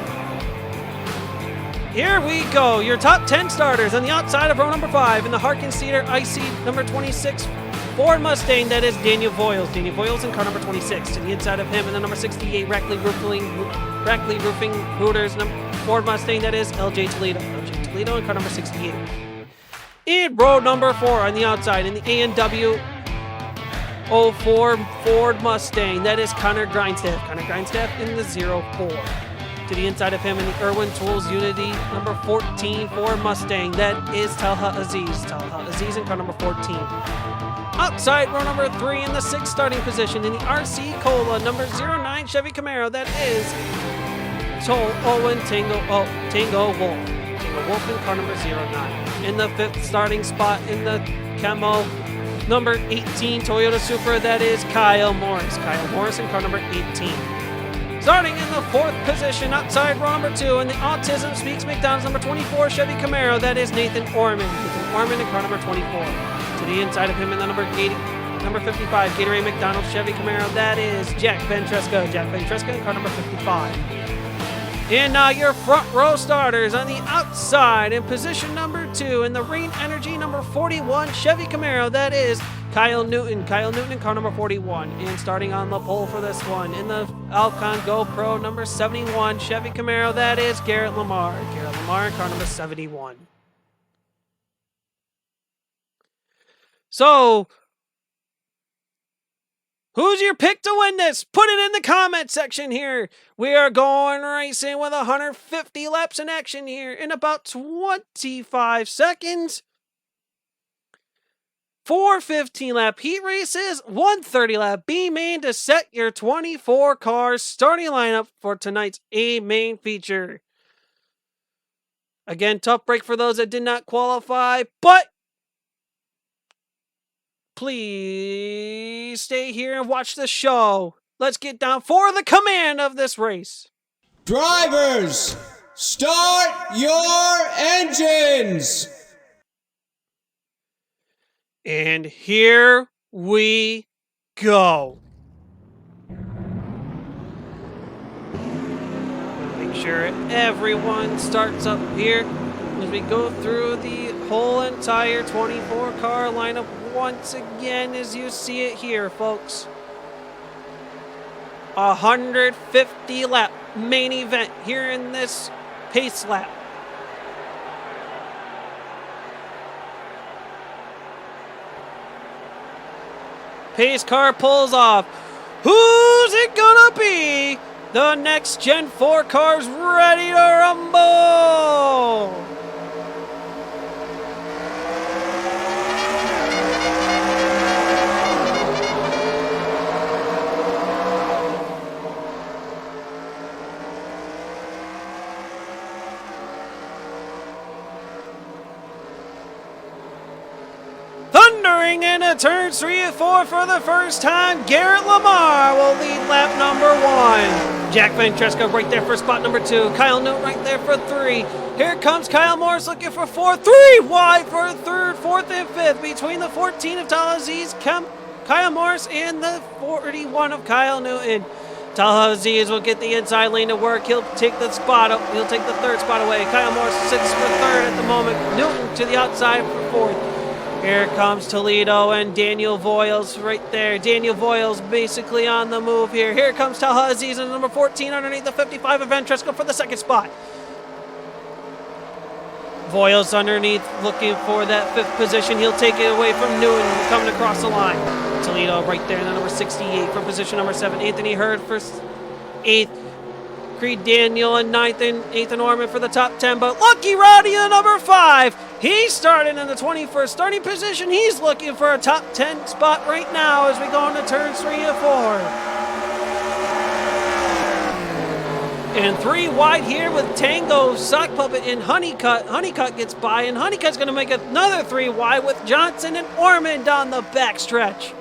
Here we go, your top 10 starters on the outside of row number 5 in the Harkin Cedar IC number 26 Ford Mustang, that is Daniel Voiles. Daniel Voiles in car number 26. To the inside of him in the number 68 Rackley Roofing Hooters Ford Mustang, that is LJ Toledo. LJ Toledo in car number 68. In row number 4 on the outside in the A&W 04 Ford Mustang, that is Connor Grindstaff. Connor Grindstaff in the 04. To the inside of him in the Irwin Tools Unity number 14 Ford Mustang, that is Talha Aziz. Talha Aziz in car number 14. Outside row number 3 in the 6th starting position in the RC Cola number 09 Chevy Camaro, that is Owen Tango Wolf. Tango Wolf in car number 09. In the 5th starting spot in the Camo number 18 Toyota Supra, that is Kyle Morris. Kyle Morris in car number 18. Starting in the 4th position outside row number 2 in the Autism Speaks McDonald's number 24 Chevy Camaro, that is Nathan Orman. Nathan Orman in car number 24. To the inside of him in the number 55 Gatorade McDonald's Chevy Camaro, that is Jack Ventresca. Jack Ventresca in car number 55. And now your front row starters on the outside in position number 2 in the Rain Energy number 41 Chevy Camaro, that is Kyle Newton. Kyle Newton in car number 41. And starting on the pole for this one in the Alcon GoPro number 71 Chevy Camaro, that is Garrett Lamar. Garrett Lamar in car number 71. So, who's your pick to win this? Put it in the comment section here. We are going racing with 150 laps in action here in about 25 seconds. 4 15-lap heat races, 130-lap B main to set your 24 cars starting lineup for tonight's A main feature. Again, tough break for those that did not qualify, but please stay here and watch the show. Let's get down for the command of this race. Drivers, start your engines! And here we go. Make sure everyone starts up here as we go through the whole entire 24 car lineup once again as you see it here, folks. 150 lap main event here in this pace lap. Pace car pulls off. Who's it gonna be? The next Gen 4 car's ready to rumble! Thundering into turns 3 and 4 for the first time, Garrett Lamar will lead lap number 1. Jack Ventresca right there for spot number 2. Kyle Newton right there for 3. Here comes Kyle Morris looking for 4. 3 wide for 3rd, 4th, and 5th between the 14 of Talha Aziz, Kyle Morris, and the 41 of Kyle Newton. Talha Aziz will get the inside lane to work. He'll take the spot up. He'll take the 3rd spot away. Kyle Morris sits for 3rd at the moment. Newton to the outside for 4th. Here comes Toledo and Daniel Voiles right there. Daniel Voiles basically on the move here. Here comes Talha Aziz in number 14 underneath the 55 of Ventresca for the 2nd spot. Voiles underneath looking for that 5th position. He'll take it away from Newton coming across the line. Toledo right there in the number 68 for position number 7. Anthony Hurd for 8th. Creed Daniel and 9th and 8th and Orman for the top 10. But Lucky Roddy in number 5. He's starting in the 21st starting position. He's looking for a top 10 spot right now as we go into turns 3 and 4. And 3 wide here with Tango, Sock Puppet, and Honeycutt. Honeycutt gets by, and Honeycutt's going to make another 3 wide with Johnson and Orman down the backstretch.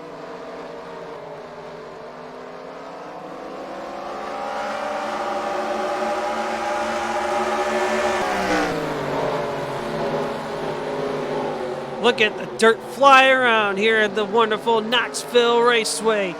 Look at the dirt fly around here at the wonderful Knoxville Raceway.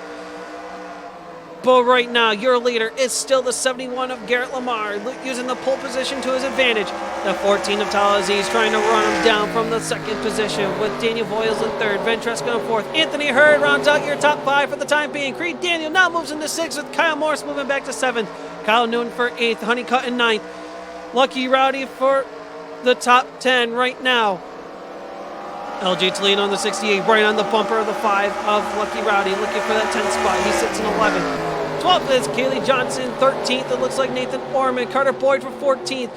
But right now, your leader is still the 71 of Garrett Lamar, using the pole position to his advantage. The 14 of Talaziz trying to run him down from the second position, with Daniel Voiles in third, Ventresca in fourth. Anthony Hurd rounds out your top 5 for the time being. Creed Daniel now moves into 6th, with Kyle Morris moving back to 7th. Kyle Newton for 8th, Honeycutt in 9th. Lucky Rowdy for the top 10 right now. LJ Toledo on the 68, right on the bumper of the 5 of Lucky Rowdy, looking for that 10th spot. He sits in 11th. 12th is Kaylee Johnson, 13th. It looks like Nathan Orman. Carter Boyd for 14th.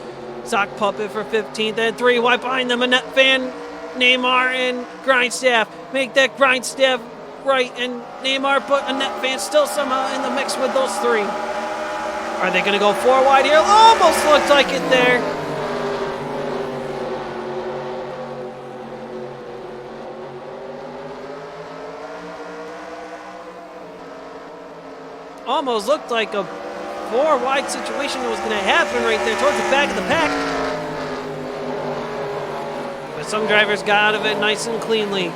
Sock Puppet for 15th. And 3 wide behind them. Annette Van, Neymar, and Grindstaff. Make that Grindstaff right. And Neymar, but Annette Van still somehow in the mix with those 3. Are they going to go 4 wide here? Almost looked like it there. Almost looked like a 4 wide situation was going to happen right there towards the back of the pack. But some drivers got out of it nice and cleanly.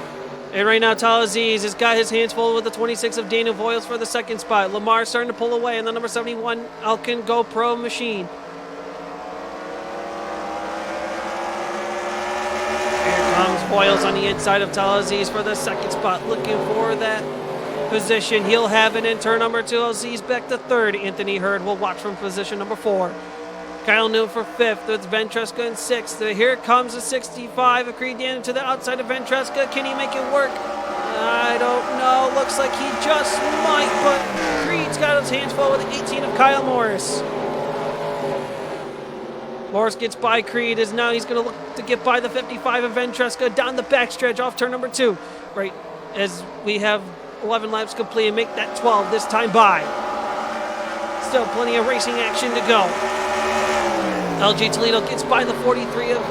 And right now, Talaziz has got his hands full with the 26 of Daniel Voiles for the 2nd spot. Lamar starting to pull away on the number 71 Elkin GoPro machine. Here comes Voiles on the inside of Talaziz for the 2nd spot, looking for that position. He'll have it in turn number 2. Aziz back to 3rd. Anthony Hurd will watch from position number 4. Kyle Newton for 5th. It's Ventresca in 6th. Here comes the 65 of Creed Daniel to the outside of Ventresca. Can he make it work? I don't know. Looks like he just might, but Creed's got his hands full with the 18 of Kyle Morris. Morris gets by Creed, as now he's going to look to get by the 55 of Ventresca down the backstretch off turn number 2. Right as we have 11 laps complete and make that 12 this time by. Still plenty of racing action to go. LJ Toledo gets by the 43 of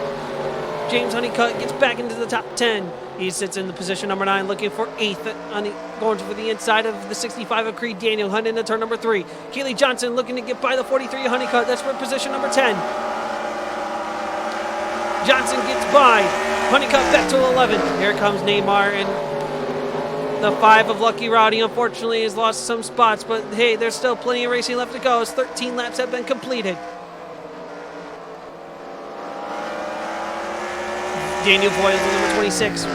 James Honeycutt, gets back into the top 10. He sits in the position number 9, looking for 8th, going for the inside of the 65 of Creed Daniel, hunting into turn number 3. Kaylee Johnson looking to get by the 43 of Honeycutt. That's for position number 10. Johnson gets by. Honeycutt back to 11. Here comes Neymar, and the 5 of Lucky Rowdy, unfortunately, has lost some spots, but hey, there's still plenty of racing left to go as 13 laps have been completed. Daniel Voiles, number 26,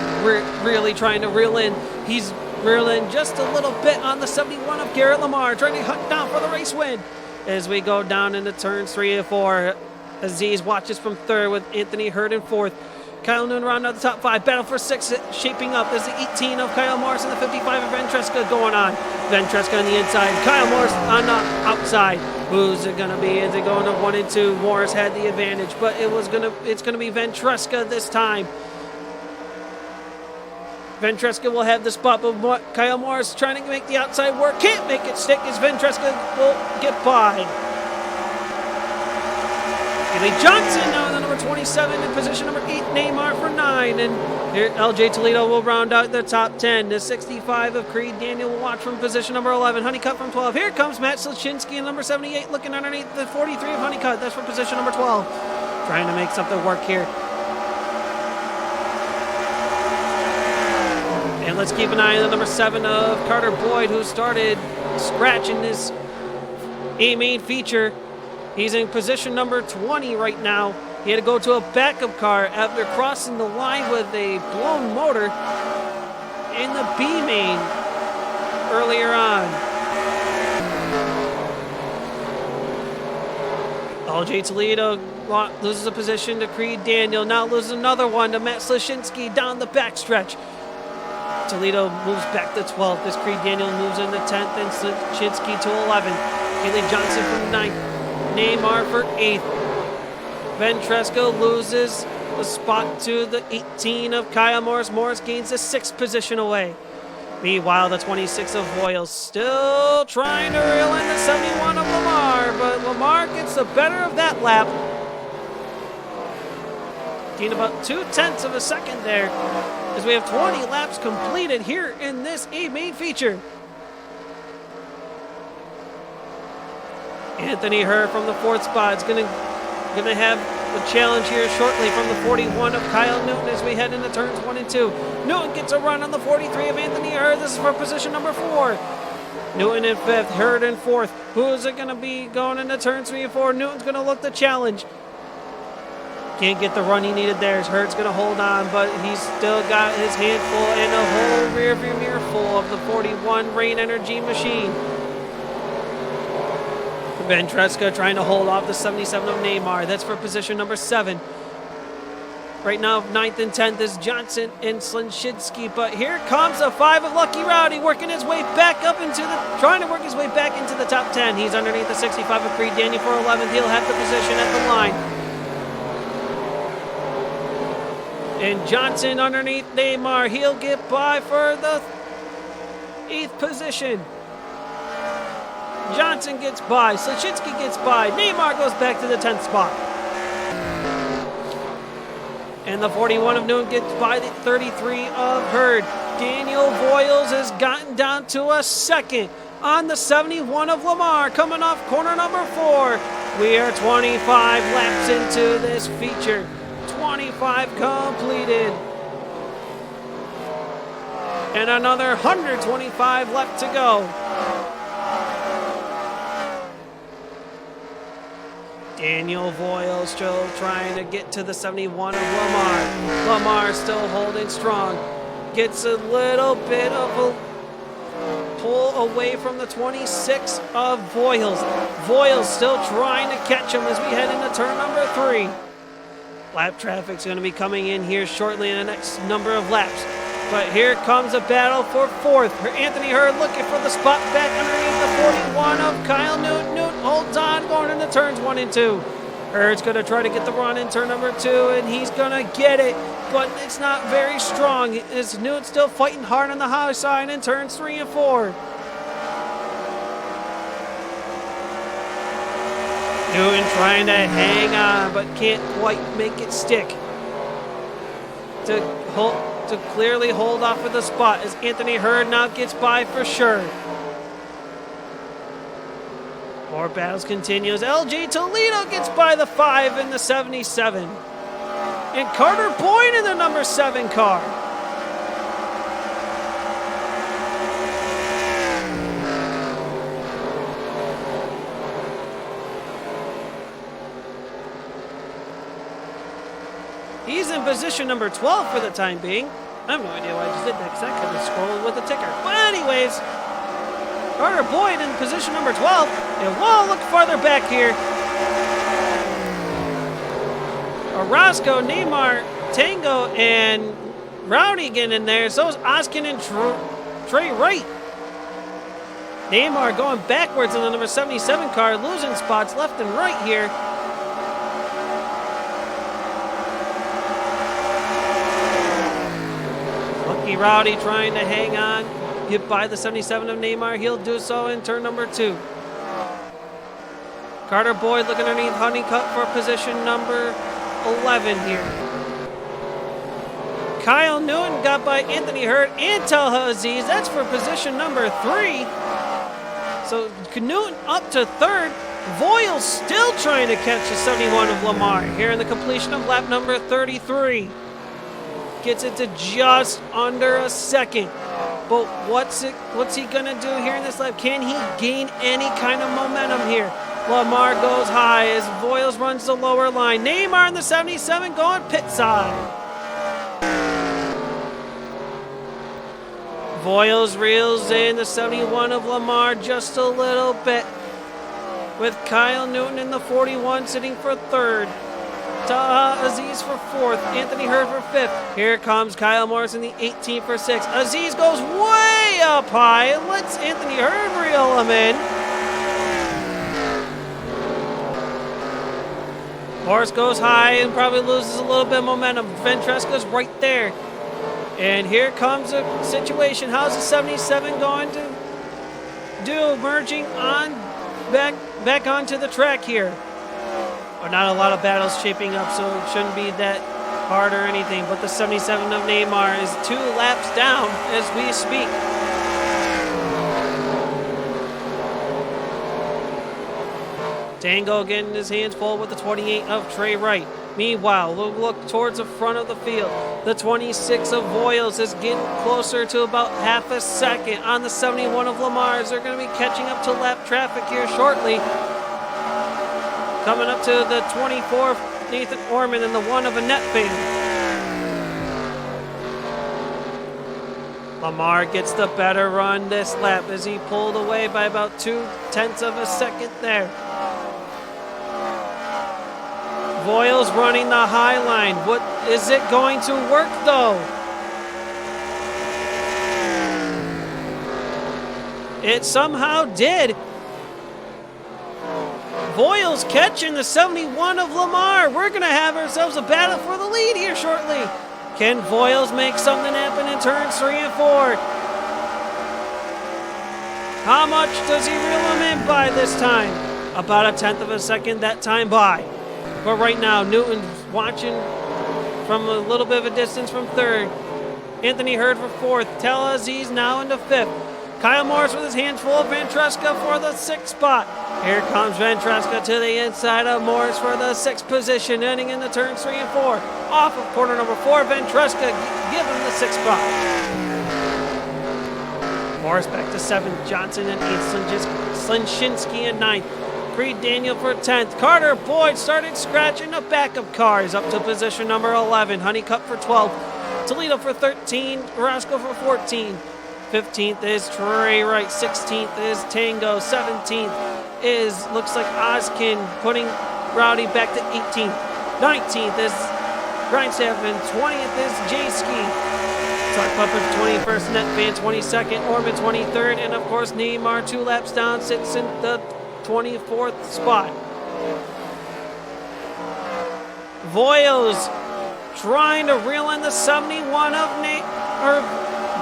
really trying to reel in. He's reeling just a little bit on the 71 of Garrett Lamar, trying to hunt down for the race win. As we go down into turns 3 and 4, Aziz watches from 3rd with Anthony Hurd in 4th. Kyle Newton round out the top 5. Battle for 6 shaping up. There's the 18 of Kyle Morris and the 55 of Ventresca going on. Ventresca on the inside. Kyle Morris on the outside. Who's it going to be? Is it going to 1 and 2? Morris had the advantage, but it's going to be Ventresca this time. Ventresca will have the spot, but Kyle Morris trying to make the outside work. Can't make it stick as Ventresca will get by. Kaylee Johnson now in the number 27 in position number 8, Neymar for 9. And here LJ Toledo will round out the top 10. The 65 of Creed Daniel will watch from position number 11. Honeycutt from 12. Here comes Matt Silchinski in number 78 looking underneath the 43 of Honeycutt. That's for position number 12. Trying to make something work here. And let's keep an eye on the number 7 of Carter Boyd, who started scratching this A-main feature. He's in position number 20 right now. He had to go to a backup car after crossing the line with a blown motor in the B-main earlier on. LJ Toledo loses a position to Creed Daniel. Now loses another one to Matt Slashinsky down the backstretch. Toledo moves back to 12th as Creed Daniel moves into 10th and Slashinsky to 11th. Kaylee Johnson from 9th. Neymar for 8th. Ventresca loses the spot to the 18 of Kyle Morris. Morris gains the 6th position away. Meanwhile, the 26 of Voiles still trying to reel in the 71 of Lamar, but Lamar gets the better of that lap. Gained about 0.2 of a second there as we have 20 laps completed here in this A-main feature. Anthony Hurd from the 4th spot is going to have the challenge here shortly from the 41 of Kyle Newton as we head into turns 1 and 2. Newton gets a run on the 43 of Anthony Hurd. This is for position number 4. Newton in 5th, Hurd in 4th. Who is it going to be going into turns 3 and 4? Newton's going to look to challenge. Can't get the run he needed there. Hurd's going to hold on, but he's still got his handful and a whole rear view mirror full of the 41 Rain Energy machine. Ben Treska trying to hold off the 77 of Neymar. That's for position number 7. Right now, 9th and 10th is Johnson and Slinshinsky, but here comes a 5 of Lucky Rowdy working his way back up trying to work his way back into the top 10. He's underneath the 65 of Creed Daniel for 11th. He'll have the position at the line. And Johnson underneath Neymar. He'll get by for the 8th position. Johnson gets by. Slinshinsky gets by. Neymar goes back to the 10th spot. And the 41 of Newton gets by the 33 of Hurd. Daniel Voiles has gotten down to a 2nd on the 71 of Lamar, coming off corner number 4. We are 25 laps into this feature. 25 completed. And another 125 left to go. Daniel Voiles still trying to get to the 71 of Lamar. Lamar still holding strong. Gets a little bit of a pull away from the 26 of Voiles. Voiles still trying to catch him as we head into turn number 3. Lap traffic's going to be coming in here shortly in the next number of laps. But here comes a battle for 4th. Anthony Hurd looking for the spot back underneath the 41 of Kyle Newton. Newton holds on going into turns 1 and 2. Hurd's going to try to get the run in turn number 2, and he's going to get it, but it's not very strong. Is Newton still fighting hard on the high side in turns 3 and 4. Newton trying to hang on, but can't quite make it stick. To clearly hold off of the spot as Anthony Hurd now gets by for sure. More battles continues. LG Toledo gets by the 5 in the 77. And Carter Boyd in the number 7 car. He's in position number 12 for the time being. I have no idea why I just did that, because I could have scrolled with the ticker. But anyways, Carter Boyd in position number 12. And we'll look farther back here. Orozco, Neymar, Tango, and Rowdy getting in there. So is Oskin and Trey Wright. Neymar going backwards in the number 77 car, losing spots left and right here. Lucky Rowdy trying to hang on, get by the 77 of Neymar. He'll do so in turn number 2. Carter Boyd looking underneath Honeycutt for position number 11 here. Kyle Newton got by Anthony Hurd and Talha Aziz. That's for position number 3. So Newton up to 3rd. Voiles still trying to catch the 71 of Lamar here in the completion of lap number 33. Gets it to just under a second. But what's he going to do here in this lap? Can he gain any kind of momentum here? Lamar goes high as Voiles runs the lower line. Neymar in the 77 going pit side. Voiles reels in the 71 of Lamar just a little bit, with Kyle Newton in the 41 sitting for 3rd. Taha Aziz for 4th. Anthony Hurd for 5th. Here comes Kyle Morris in the 18 for 6th. Aziz goes way up high. Let's Anthony Hurd reel him in. Morris goes high and probably loses a little bit of momentum. Ventresca's right there. And here comes a situation. How's the 77 going to do? Merging on back onto the track here. But not a lot of battles shaping up, so it shouldn't be that hard or anything. But the 77 of Neymar is 2 laps down as we speak. Tango getting his hands full with the 28 of Trey Wright. Meanwhile, we'll look towards the front of the field. The 26 of Voiles is getting closer to about half a second on the 71 of Lamar's. They're going to be catching up to lap traffic here shortly. Coming up to the 24 of Nathan Orman and the 1 of Annette Fan. Lamar gets the better run this lap as he pulled away by about 0.2 of a second there. Voiles running the high line. What is it going to work though? It somehow did. Voiles catching the 71 of Lamar. We're going to have ourselves a battle for the lead here shortly. Can Voiles make something happen in turns 3 and 4? How much does he reel him in by this time? About 1/10 of a second that time by. But right now, Newton's watching from a little bit of a distance from 3rd. Anthony Hurd for 4th. Tel Aziz now into 5th. Kyle Morris with his hands full of Ventresca for the 6th spot. Here comes Ventresca to the inside of Morris for the 6th position, ending in the turns 3 and 4. Off of corner number 4, Ventresca give him the 6th spot. Morris back to 7th, Johnson in 8th, Slinshinsky in 9th. Creed Daniel for 10th. Carter Boyd started scratching the backup cars up to position number 11. Honeycutt for 12th. Toledo for 13. Roscoe for 14. 15th is Trey Wright. 16th is Tango. 17th is, looks like Ozkin putting Rowdy back to 18th. 19th is Grindstaff and 20th is J-Ski. Tuck Puppet 21st, Net Van 22nd, Orman 23rd, and of course Neymar 2 laps down sits in the 24th spot. Voiles trying to reel in the 71 of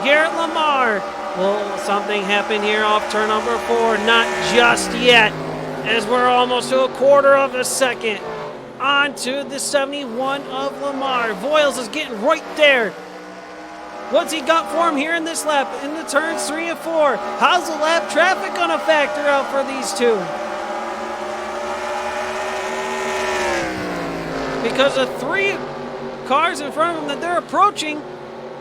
Garrett Lamar. Will something happen here off turn number 4? Not just yet, as we're almost to 1/4 of a second. On to the 71 of Lamar. Voiles is getting right there. What's he got for him here in this lap? In the turns 3 and 4. How's the lap traffic going to factor out for these two? Because the 3 cars in front of them that they're approaching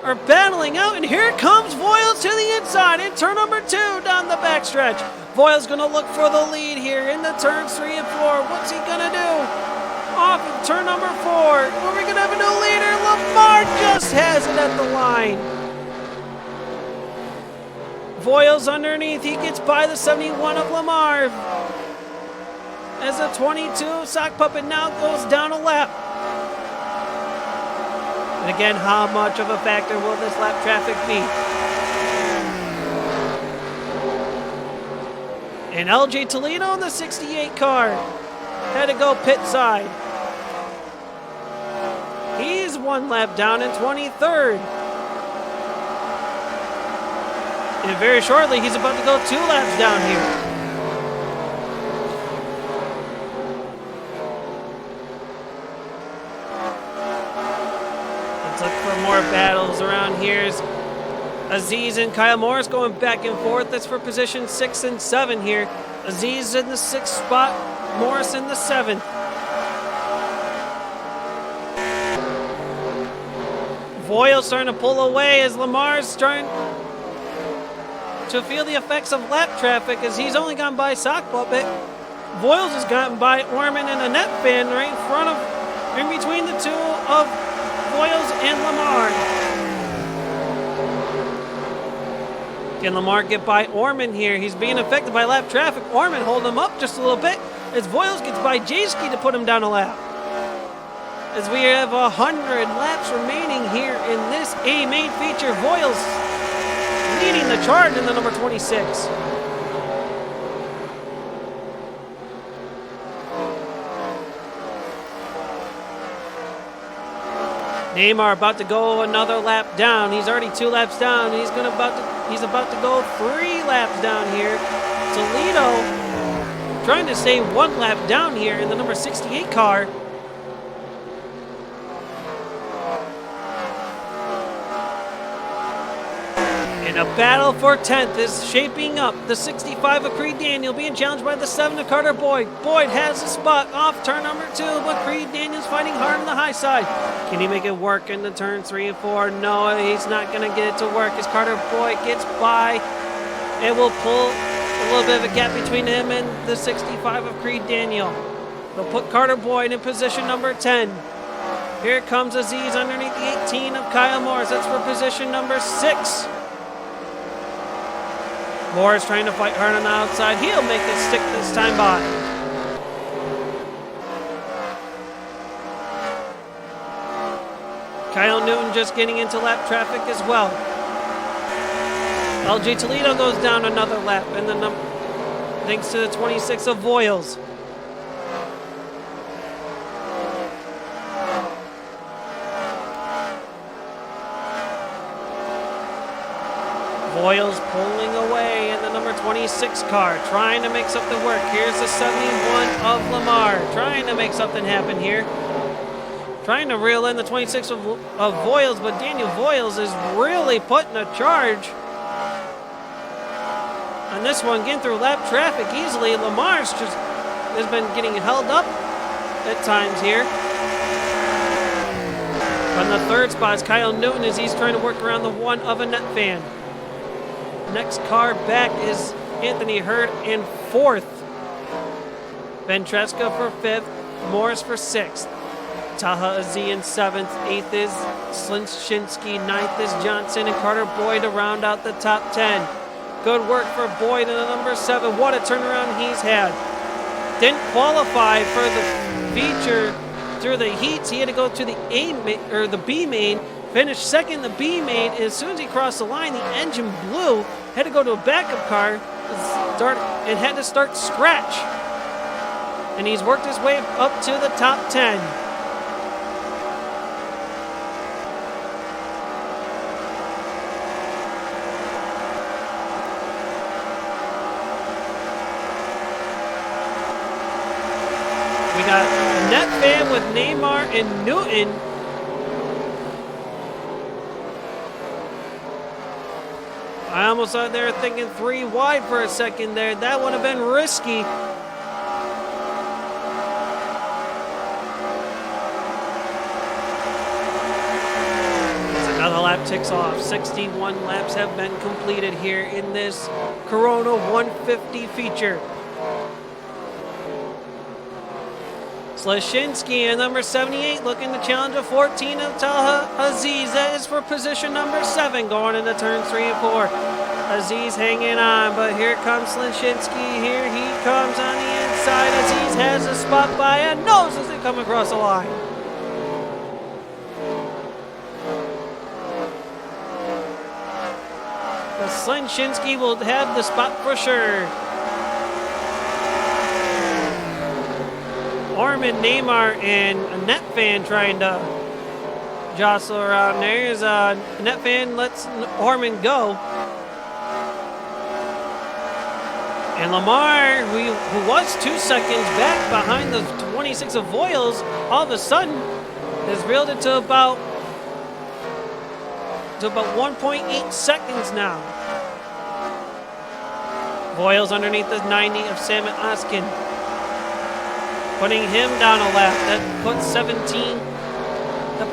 are battling out, and here comes Voiles to the inside in turn number 2 down the backstretch. Voiles going to look for the lead here in the turns 3 and 4. What's he going to do? Off of turn number 4. Are we going to have a new leader? Lamar just has it at the line. Voiles underneath. He gets by the 71 of Lamar. As the 22 Sock Puppet now goes down a lap. And again, how much of a factor will this lap traffic be? And LJ Toledo in the 68 car had to go pit side. He's 1 lap down in 23rd. And very shortly, he's about to go 2 laps down here. Let's look for more battles around here. Aziz and Kyle Morris going back and forth. That's for position 6 and 7 here. Aziz in the 6th spot, Morris in the 7th. Voiles starting to pull away as Lamar's starting to feel the effects of lap traffic as he's only gone by Sock Puppet. Voiles has gotten by Orman and Annette Fan right in front of, in between the two of Voiles and Lamar. Can Lamar get by Orman here? He's being affected by lap traffic. Orman holding him up just a little bit as Voiles gets by J-Ski to put him down a lap. As we have 100 laps remaining here in this A main feature, Voiles leading the charge in the number 26. Neymar about to go another lap down. He's already 2 laps down. He's about to go 3 laps down here. Toledo trying to stay 1 lap down here in the number 68 car. And a battle for 10th is shaping up. The 65 of Creed Daniel being challenged by the 7 of Carter Boyd. Boyd has a spot off turn number 2, but Creed Daniel's fighting hard on the high side. Can he make it work in the turn 3 and 4? No, he's not going to get it to work as Carter Boyd gets by. It will pull a little bit of a gap between him and the 65 of Creed Daniel. They'll put Carter Boyd in position number 10. Here comes Aziz underneath the 18 of Kyle Morris. That's for position number 6. Morris trying to fight hard on the outside. He'll make it stick this time by. Kyle Newton just getting into lap traffic as well. LG Toledo goes down another lap, and thanks to the 26 of Voiles. Voiles pulling away in the number 26 car, trying to make something work. Here's the 71 of Lamar, trying to make something happen here. Trying to reel in the 26 of Voiles, but Daniel Voiles is really putting a charge on this one, getting through lap traffic easily. Lamar's just has been getting held up at times here. On the third spot is Kyle Newton as he's trying to work around the 1 of Annette Fan. Next car back is Anthony Hurd in 4th. Ventresca for 5th. Morris for 6th. Taha Aziz in 7th. 8th is Slinshinsky. 9th is Johnson and Carter Boyd to round out the top 10. Good work for Boyd in the number 7. What a turnaround he's had. Didn't qualify for the feature through the heats. He had to go to the B main. Finished second in the B main. As soon as he crossed the line, the engine blew. Had to go to a backup car and had to start scratch. And he's worked his way up to the top 10. We got Netfan with Neymar and Newton. I almost out there thinking 3 wide for a second there. That would have been risky. As another lap ticks off. 61 laps have been completed here in this Corona 150 feature. Slashinsky in number 78 looking to challenge a 14 of Taha Aziz. That is for position number 7 going into turns 3 and 4. Aziz hanging on, but here comes Slashinsky. Here he comes on the inside. Aziz has a spot by and noses it come across the line. But Slashinsky will have the spot for sure. Orman, Neymar, and Netfan trying to jostle around there. As Netfan lets Orman go. And Lamar, who was 2 seconds back behind the 26 of Voiles, all of a sudden has reeled it to about 1.8 seconds now. Voiles underneath the 90 of Samet Oskin. Putting him down a lap. That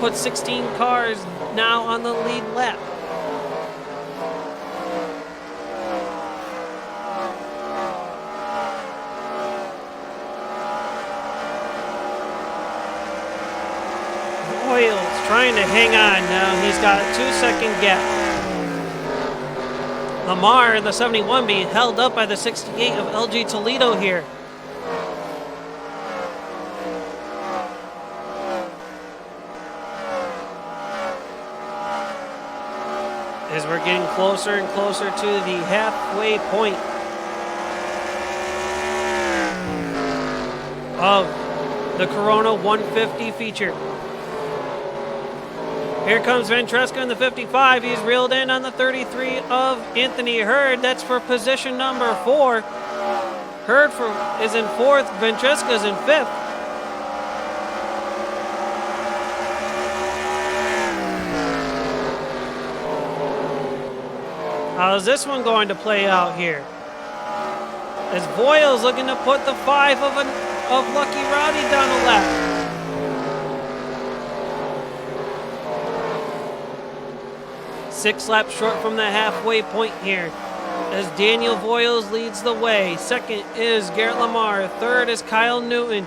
puts 16 cars now on the lead lap. Voiles trying to hang on now. He's got a 2-second gap. Lamar in the 71 being held up by the 68 of LG Toledo here. As we're getting closer and closer to the halfway point of the Corona 150 feature. Here comes Ventresca in the 55. He's reeled in on the 33 of Anthony Hurd. That's for position number 4. Hurd is in 4th. Ventresca is in 5th. How's this one going to play out here? As Voiles looking to put the 5 of Lucky Rowdy down the left. Six laps short from the halfway point here. As Daniel Voiles leads the way. Second is Garrett Lamar. Third is Kyle Newton.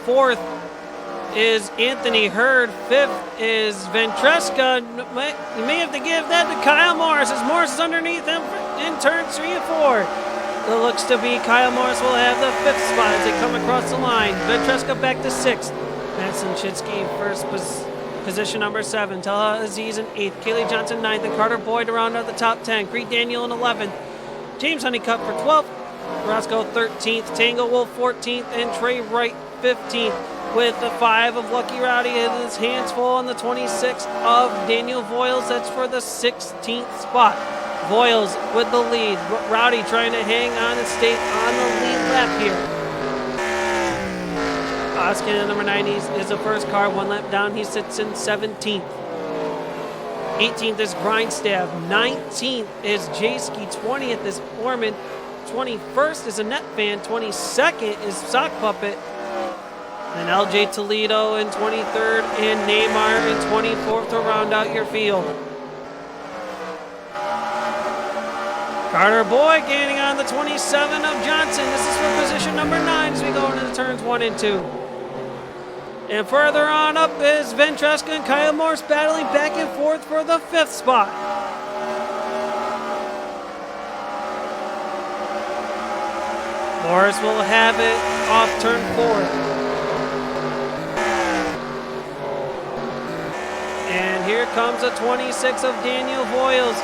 Fourth is Anthony Hurd. Fifth is Ventresca. You may have to give that to Kyle Morris as Morris is underneath him in turns 3 and 4. It looks to be Kyle Morris will have the 5th spot as they come across the line. Ventresca back to 6th. Matt Sinchitsky first position number 7. Taha Aziz in 8th. Kaylee Johnson 9th. And Carter Boyd to round out the top 10. Creed Daniel in 11th. James Honeycutt for 12th. Roscoe 13th. Tango Wolf 14th. And Trey Wright 15th. With the 5 of Lucky Rowdy in his hands full on the 26 of Daniel Voiles. That's for the 16th spot. Voiles with the lead. Rowdy trying to hang on and stay on the lead lap here. Oskin, number 9, is the first car. 1 lap down, he sits in 17th. 18th is Grindstaff. 19th is Jayski. 20th is Orman. 21st is Annette Fan. 22nd is Sock Puppet. And LJ Toledo in 23rd and Neymar in 24th to round out your field. Carter Boyd gaining on the 27 of Johnson. This is for position number 9 as we go into the turns 1 and 2. And further on up is Ventresca and Kyle Morris battling back and forth for the 5th spot. Morris will have it off turn 4. And here comes a 26 of Daniel Voiles.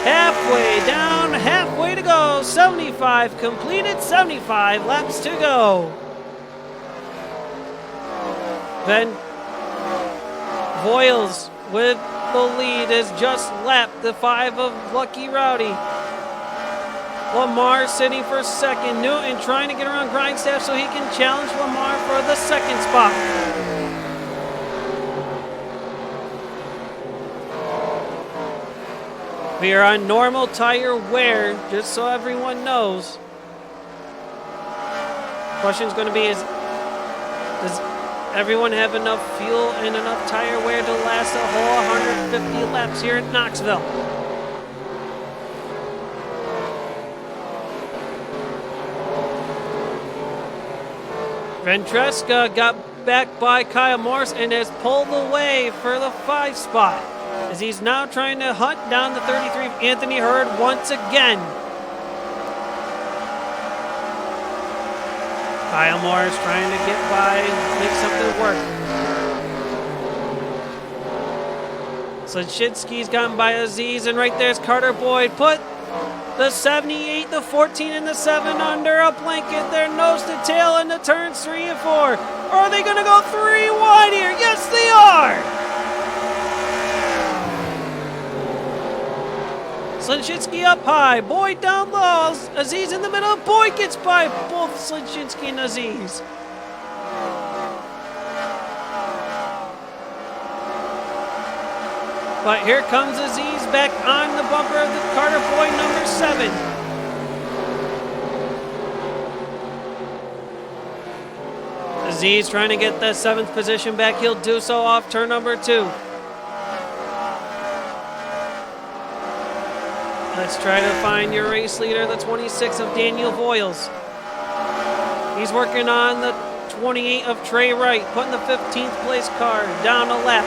Halfway down, halfway to go. 75 completed, 75 laps to go. Then Voiles with the lead has just lapped the 5 of Lucky Rowdy. Lamar sitting for 2nd. Newton trying to get around Grindstaff so he can challenge Lamar for the 2nd spot. We are on normal tire wear, just so everyone knows. Question's going to be, does everyone have enough fuel and enough tire wear to last a whole 150 laps here at Knoxville? Ventresca got back by Kyle Morris and has pulled away for the 5 spot, as he's now trying to hunt down the 33 of Anthony Hurd once again. Kyle Morris trying to get by and make something work. Slichitsky's gotten by Aziz, and right there's Carter Boyd. Put the 78, the 14, and the 7 under a blanket. They're nose to tail into turns 3 and 4. Or are they going to go 3 wide here? Yes, they are! Slichitsky up high, Boyd down low, Aziz in the middle, Boyd gets by both Slichitsky and Aziz. But here comes Aziz back on the bumper of the Carter Boyd number 7. Aziz trying to get that 7th position back. He'll do so off turn number 2. Let's try to find your race leader, the 26 of Daniel Voiles. He's working on the 28 of Trey Wright, putting the 15th place car down a lap.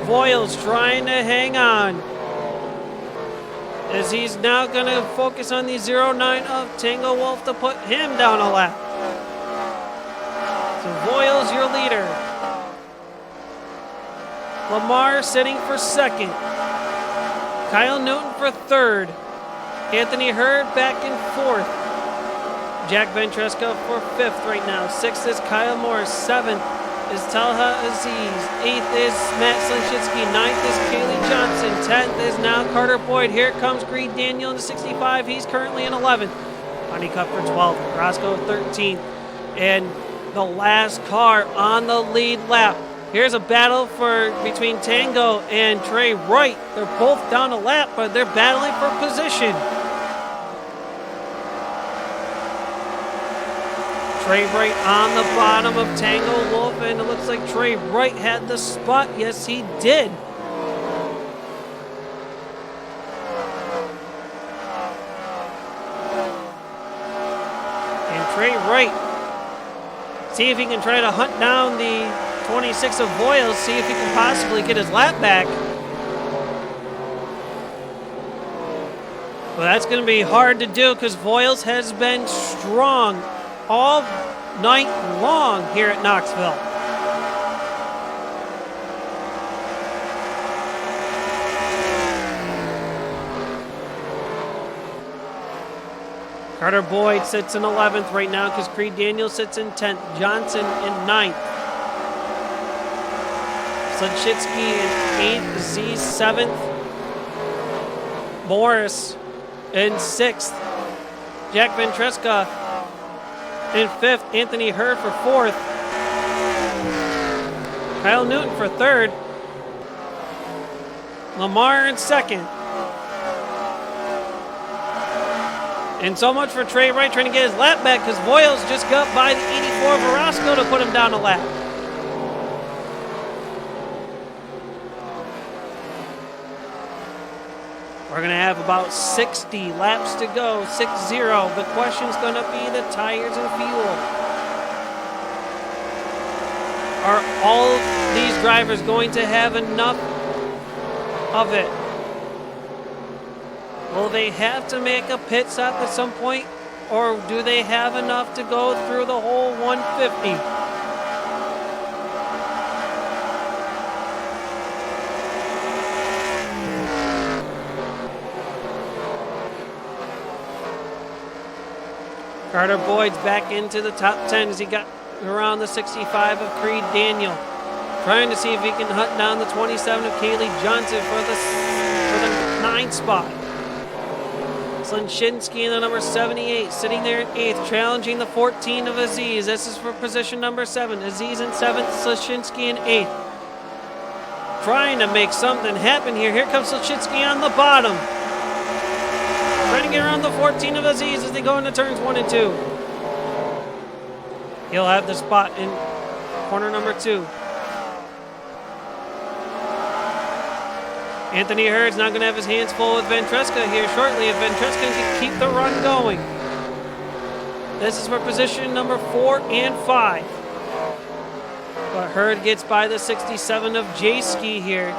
Voiles trying to hang on, as he's now going to focus on the 09 of Tango Wolf to put him down a lap. So Voiles, your leader. Lamar sitting for 2nd. Kyle Newton for 3rd. Anthony Hurd back in 4th. Jack Ventresca for 5th right now. 6th is Kyle Morris. 7th is Talha Aziz. 8th is Matt Slichitsky. 9th is Kaylee Johnson. 10th is now Carter Boyd. Here comes Creed Daniel in the 65. He's currently in 11th. Honeycutt for 12th. Roscoe 13th. And the last car on the lead lap Here's a battle between Tango and Trey Wright. They're both down a lap, but they're battling for position. Trey Wright on the bottom of Tango Wolf, and it looks like Trey Wright had the spot. Yes, he did. And Trey Wright, see if he can try to hunt down the 26 of Voiles, see if he can possibly get his lap back. Well, that's going to be hard to do because Voiles has been strong all night long here at Knoxville. Carter Boyd sits in 11th right now because Creed Daniels sits in 10th. Johnson in 9th. Sledchitsky in 8th. Z 7th. Morris in 6th. Jack Ventresca in 5th. Anthony Hurd for 4th. Kyle Newton for 3rd. Lamar in 2nd. And so much for Trey Wright trying to get his lap back because Voiles just got by the 84 Verosco to put him down a lap. We're going to have about 60 laps to go, 6-0. The question's going to be the tires and fuel. Are all these drivers going to have enough of it? Will they have to make a pit stop at some point, or do they have enough to go through the whole 150? Carter Boyd's back into the top 10 as he got around the 65 of Creed Daniel. Trying to see if he can hunt down the 27 of Kaylee Johnson for the 9th spot. Slinshinsky in the number 78, sitting there in 8th, challenging the 14 of Aziz. This is for position number 7. Aziz in 7th, Slinshinsky in 8th. Trying to make something happen here. Here comes Slinshinsky on the bottom. Trying to get around the 14 of Aziz as they go into turns 1 and 2. He'll have the spot in corner number 2. Anthony Hurd's not going to have his hands full with Ventresca here shortly if Ventresca can keep the run going. This is for position number 4 and 5. But Hurd gets by the 67 of J-Ski here.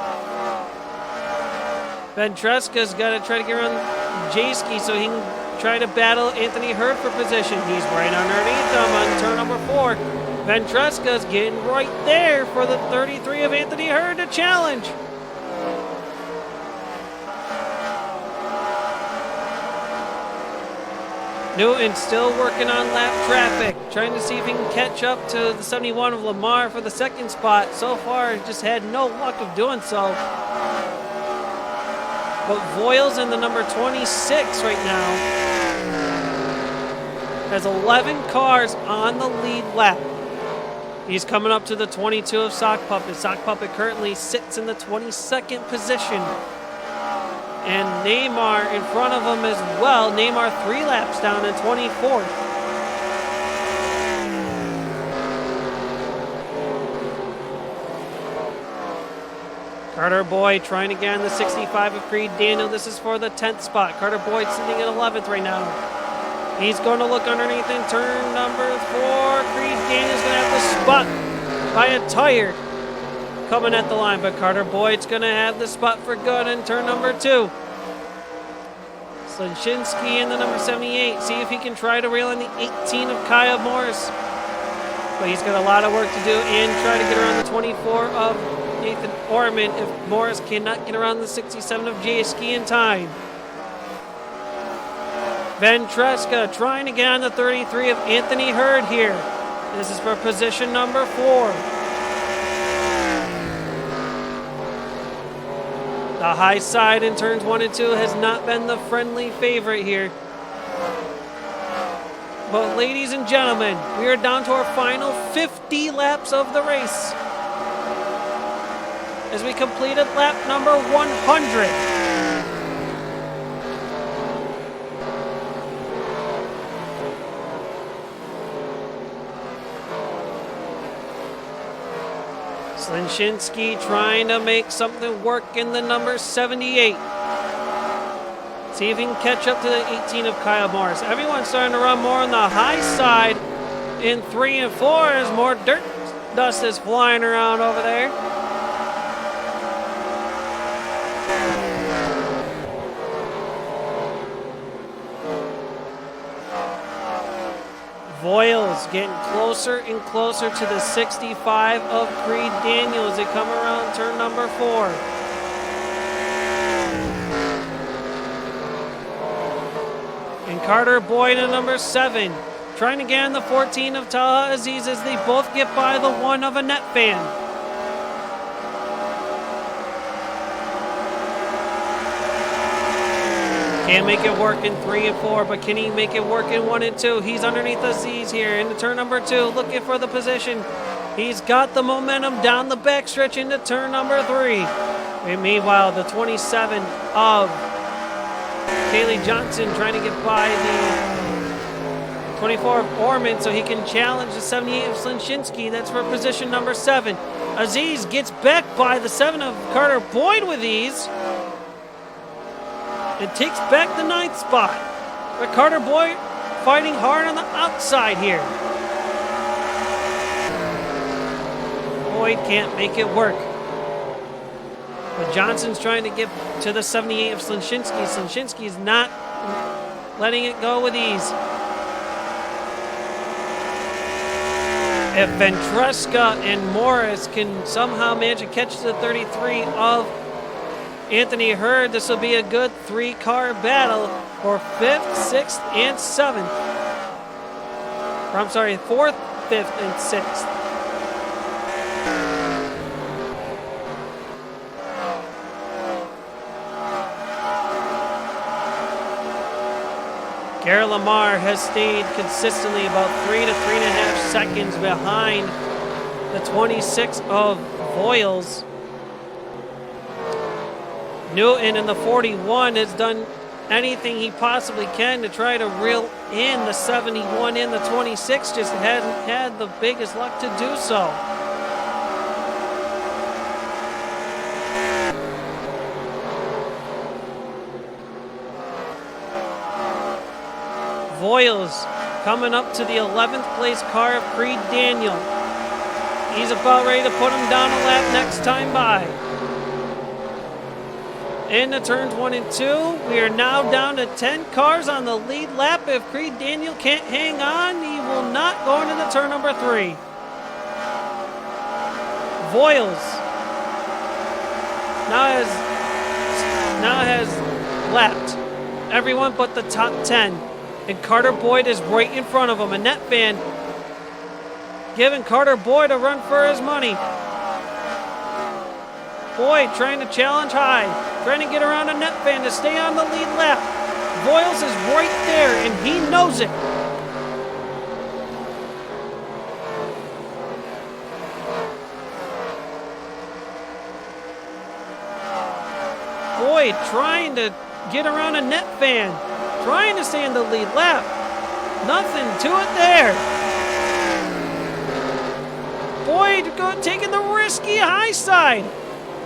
Ventresca's got to try to get around J-Ski so he can try to battle Anthony Hurd for position. He's right underneath him on turn number 4. Ventresca's getting right there for the 33 of Anthony Hurd to challenge. Newton still working on lap traffic, trying to see if he can catch up to the 71 of Lamar for the 2nd spot. So far, just had no luck of doing so. But Voiles in the number 26 right now has 11 cars on the lead lap. He's coming up to the 22 of Sock Puppet. Sock Puppet currently sits in the 22nd position. And Neymar in front of him as well. Neymar 3 laps down in 24th. Carter Boyd trying to get on the 65 of Creed Daniel. This is for the 10th spot. Carter Boyd sitting at 11th right now. He's going to look underneath in turn number 4. Creed Daniel's going to have the spot by a tire coming at the line, but Carter Boyd's going to have the spot for good in turn number 2. Slinshinsky in the number 78. See if he can try to reel in the 18 of Kyle Morris. But he's got a lot of work to do and try to get around the 24 of Nathan Orman if Morris cannot get around the 67 of J-Ski in time. Ventresca trying to get on the 33 of Anthony Hurd here. This is for position number 4. The high side in turns 1 and 2 has not been the friendly favorite here. But ladies and gentlemen, we are down to our final 50 laps of the race. as we completed lap number 100. Slinshinsky trying to make something work in the number 78. See if he can catch up to the 18 of Kyle Morris. Everyone's starting to run more on the high side in 3 and 4 as more dirt dust is flying around over there. Voiles getting closer and closer to the 65 of Creed Daniel as they come around turn number 4. And Carter Boyd in number 7, trying to get in the 14 of Taha Aziz as they both get by the 1 of a net fan. Can't make it work in 3 and 4, but can he make it work in 1 and 2? He's underneath Aziz here into turn number 2, looking for the position. He's got the momentum down the backstretch into turn number 3. And meanwhile, the 27 of Kaylee Johnson trying to get by the 24 of Orman so he can challenge the 78 of Slinshinsky. That's for position number 7. Aziz gets back by the 7 of Carter Boyd with ease. It takes back the 9th spot. But Carter Boyd fighting hard on the outside here. Boyd can't make it work. But Johnson's trying to get to the 78 of Slinshinsky. Slinshinsky's not letting it go with ease. If Ventresca and Morris can somehow manage to catch the 33 of Anthony Hurd, this will be a good 3-car battle for 5th, 6th, and 7th. Or, I'm sorry, 4th, 5th, and 6th. Garrett Lamar has stayed consistently about 3 to 3.5 seconds behind the 26 of Voiles. Newton in the 41 has done anything he possibly can to try to reel in the 71 in the 26, just hasn't had the biggest luck to do so. Voiles coming up to the 11th place car of Creed Daniel. He's about ready to put him down a lap next time by. Into turns 1 and 2, we are now down to 10 cars on the lead lap. If Creed Daniel can't hang on, he will not go into the turn number 3. Voiles now has lapped everyone but the top 10. And Carter Boyd is right in front of him. A net fan giving Carter Boyd a run for his money. Boyd trying to challenge high, trying to get around a net fan to stay on the lead lap. Voiles is right there, and he knows it. Boyd trying to get around a net fan, trying to stay in the lead lap. Nothing to it there. Boyd taking the risky high side.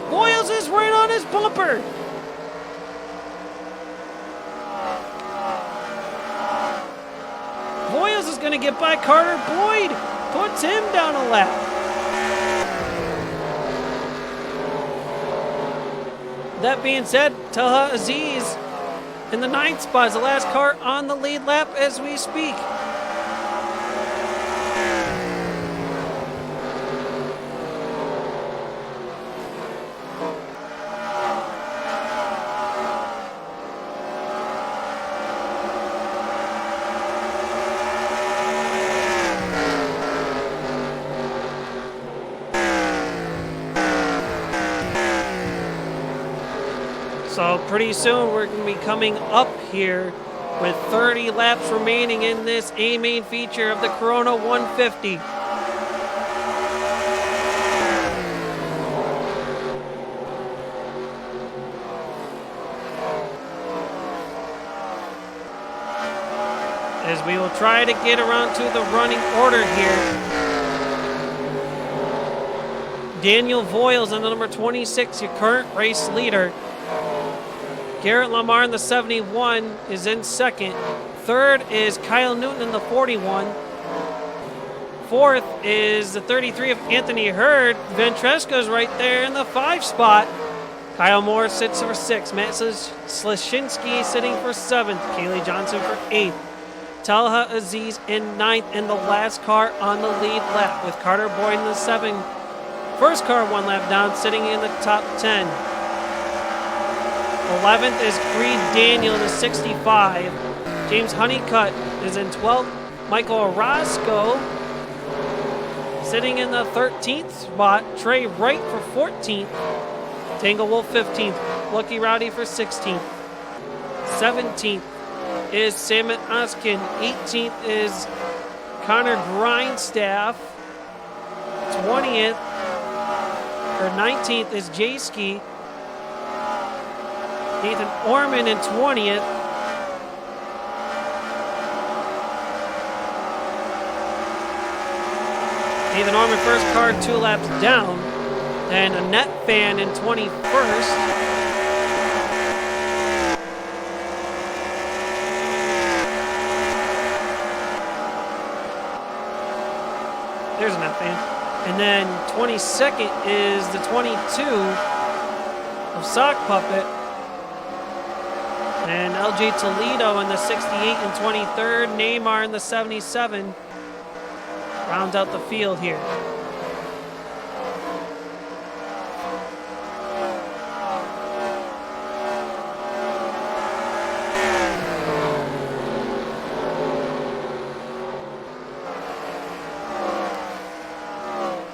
Voiles is right on his bumper. Voiles is going to get by Carter Boyd. Puts him down a lap. That being said, Taha Aziz in the 9th spot is the last car on the lead lap as we speak. So pretty soon we're going to be coming up here with 30 laps remaining in this A-main feature of the Corona 150. as we will try to get around to the running order here. Daniel Voiles on the number 26, your current race leader. Garrett Lamar in the 71 is in second. Third is Kyle Newton in the 41. Fourth is the 33 of Anthony Hurd. Ventresca's right there in the 5 spot. Kyle Moore sits for 6. Matt Slishinsky sitting for 7th. Kaylee Johnson for 8th. Talha Aziz in 9th, and the last car on the lead lap with Carter Boyd in the 7. First car 1 lap down, sitting in the top 10. 11th is Creed Daniel in the 65. James Honeycutt is in 12th. Michael Orozco sitting in the 13th spot. Trey Wright for 14th. Tangle Wolf 15th. Lucky Rowdy for 16th. 17th is Samit Oskin. 18th is Connor Grindstaff. 20th or 19th is J-Ski. Nathan Orman in 20th. Nathan Orman first car 2 laps down. And Annette Fan in 21st. There's Annette Fan. And then 22nd is the 22 of Sock Puppet. And LJ Toledo in the 68 and 23rd. Neymar in the 77. Round out the field here.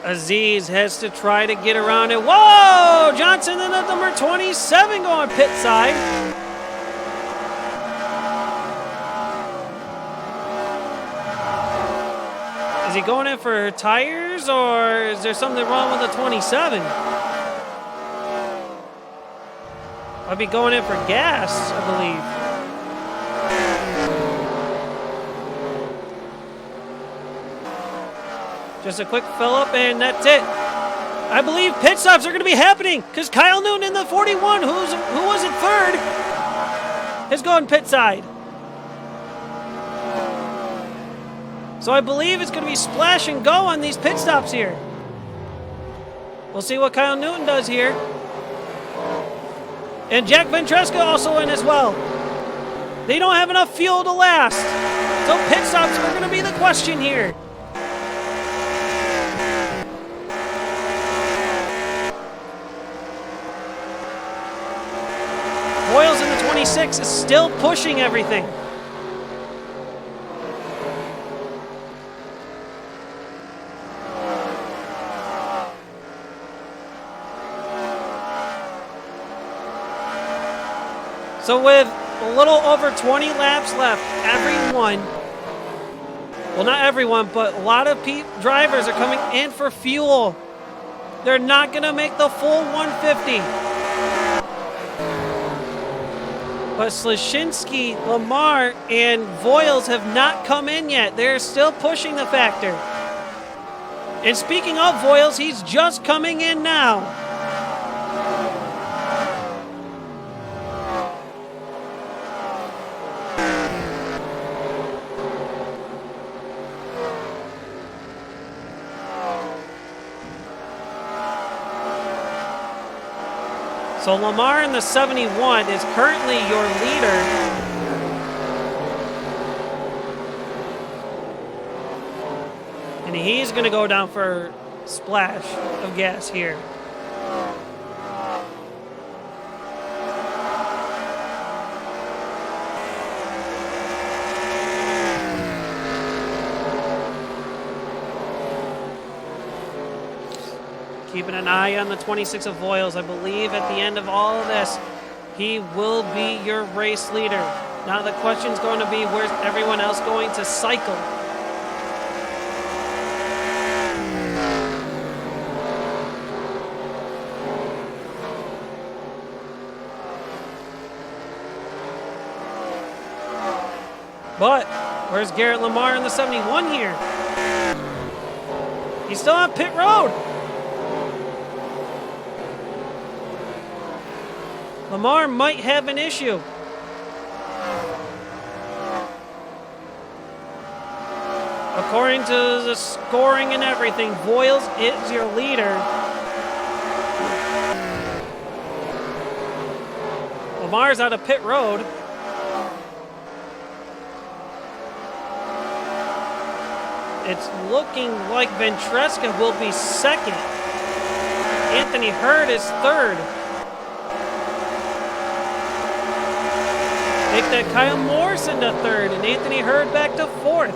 Aziz has to try to get around it. Whoa! Johnson in the number 27 going pit side. Is he going in for tires, or is there something wrong with the 27? I'd be going in for gas, I believe. Just a quick fill up, and that's it. I believe pit stops are going to be happening because Kyle Newton in the 41, who was in third, has gone pit side. So I believe it's going to be splash and go on these pit stops here. We'll see what Kyle Newton does here. And Jack Ventresca also in as well. They don't have enough fuel to last. So pit stops are going to be the question here. Boyles in the 26 is still pushing everything. So with a little over 20 laps left, everyone, well, not everyone, but a lot of drivers are coming in for fuel. They're not going to make the full 150. But Slishinsky, Lamar, and Voiles have not come in yet. They're still pushing the factor. And speaking of Voiles, he's just coming in now. So Lamar in the 71 is currently your leader. And he's going to go down for a splash of gas here. Keeping an eye on the 26 of Voiles. I believe at the end of all of this, he will be your race leader. Now the question's going to be, where's everyone else going to cycle? But Where's Garrett Lamar in the 71 here? He's still on pit road. Lamar might have an issue. According to the scoring and everything, Voiles is your leader. Lamar's out of pit road. It's looking like Ventresca will be second. Anthony Hurd is third. Make that Kyle Morrison to third and Anthony Hurd back to fourth.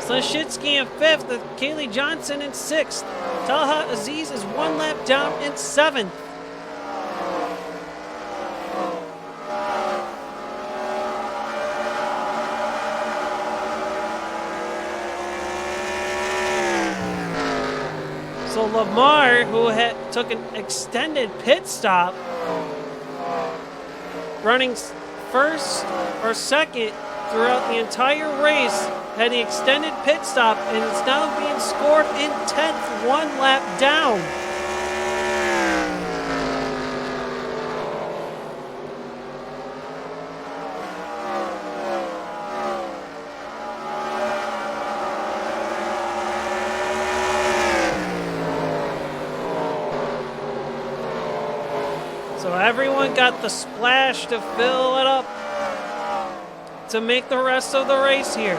Slashinsky in fifth, Kaylee Johnson in sixth. Talha Aziz is one lap down in seventh. So Lamar, who took an extended pit stop, running first or second throughout the entire race, had the extended pit stop, and it's now being scored in 10th, one lap down. So everyone got the splash to fill it up to make the rest of the race here.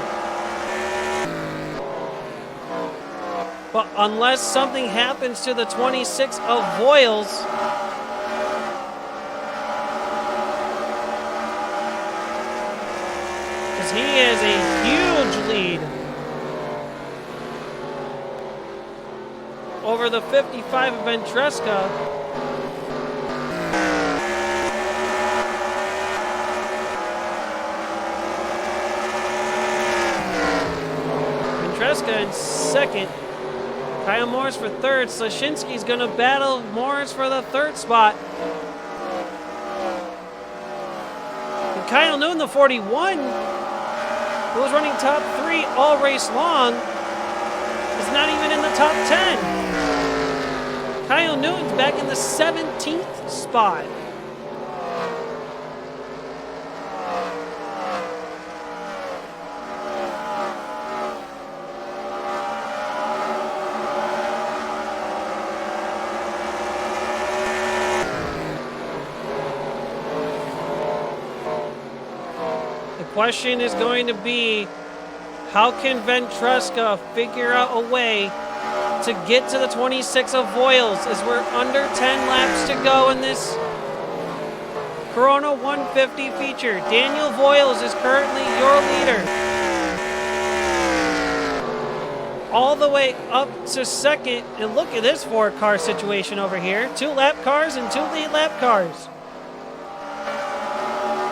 But unless something happens to the 26 of Voiles, because he has a huge lead over the 55 of Ventresca. Ventresca in second. Kyle Morris for third. Slashinsky's going to battle Morris for the third spot. And Kyle Newton, the 41, who was running top 3 all race long, is not even in the top 10. Kyle Newton's back in the 17th spot. The question is going to be, how can Ventresca figure out a way to get to the 26 of Voiles, as we're under 10 laps to go in this Corona 150 feature. Daniel Voiles is currently your leader. All the way up to second, and look at this 4-car situation over here. 2 lap cars and 2 lead lap cars.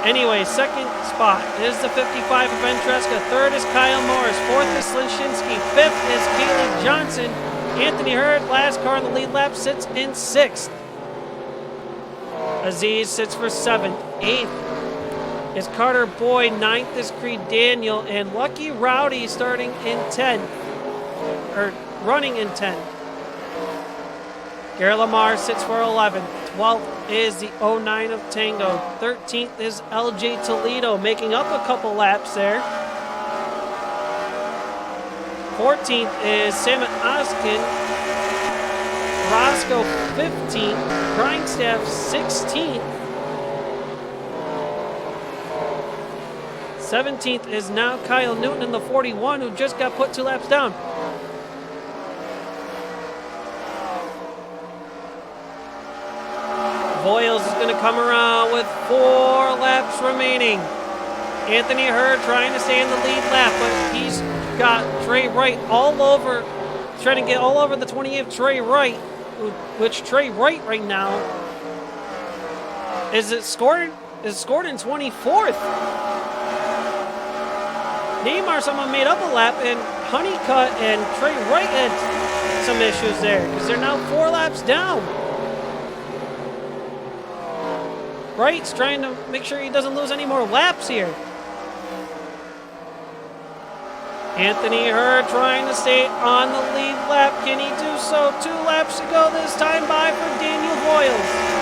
Anyway, second spot is the 55 of Ventresca. Third is Kyle Morris. Fourth is Slashinsky. Fifth is Kaylee Johnson. Anthony Hurd, last car in the lead lap, sits in sixth. Aziz sits for seventh. Eighth is Carter Boyd. Ninth is Creed Daniel. And Lucky Rowdy starting in 10th. Or running in 10th. Garrett Lamar sits for 11th. 12th is the 09 of Tango. 13th is LJ Toledo, making up a couple laps there. 14th is Samet Oskin. Roscoe 15th. Grindstaff 16th. 17th is now Kyle Newton in the 41, who just got put 2 laps down. Voiles is going to come around with 4 laps remaining. Anthony Hurd trying to stay in the lead lap, but he's got Trey Wright all over, trying to get all over the 28 of Trey Wright, which Trey Wright right now is scored in 24th. Neymar someone made up a lap, and Honeycutt and Trey Wright had some issues there because they're now 4 laps down. Wright's trying to make sure he doesn't lose any more laps here. Anthony Hurd trying to stay on the lead lap. Can he do so? 2 laps to go this time by for Daniel Voiles.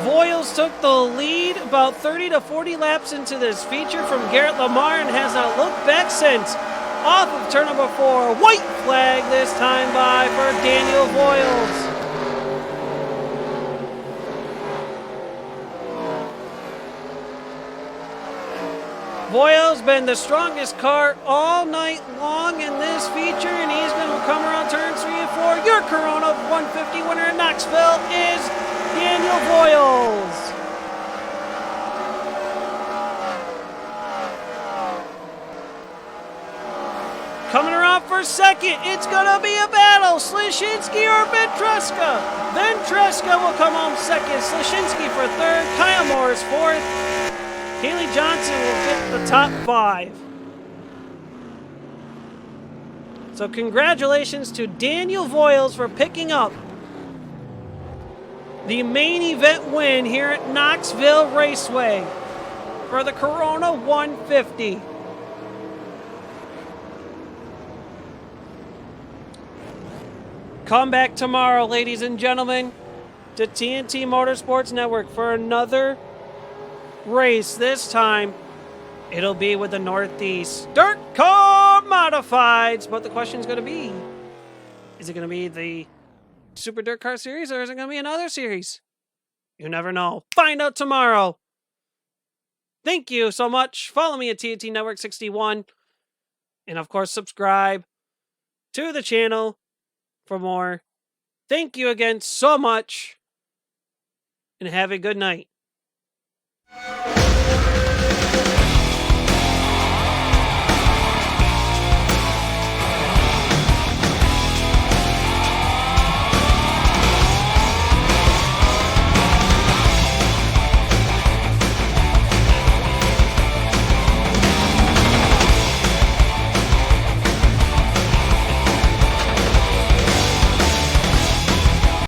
Voiles took the lead about 30 to 40 laps into this feature from Garrett Lamar and has not looked back since. Off of turn number 4, white flag this time by for Daniel Voiles. Voiles been the strongest car all night long in this feature, and he's going to come around turns 3 and 4. Your Corona 150 winner in Knoxville is Daniel Voiles. Coming around for second, it's going to be a battle. Slishinsky or Ventresca. Ventresca will come home second. Slishinsky for third. Kyle Morris fourth. Haley Johnson will get the top 5. So congratulations to Daniel Voiles for picking up the main event win here at Knoxville Raceway for the Corona 150. Come back tomorrow, ladies and gentlemen, to TNT Motorsports Network for another race. This time, it'll be with the Northeast Dirt Car Modifieds. But the question's going to be, is it going to be the Super Dirt Car Series or is it going to be another series? You never know. Find out tomorrow. Thank you so much. Follow me at TNT Network 61. And of course, subscribe to the channel for more. Thank you again so much. And have a good night.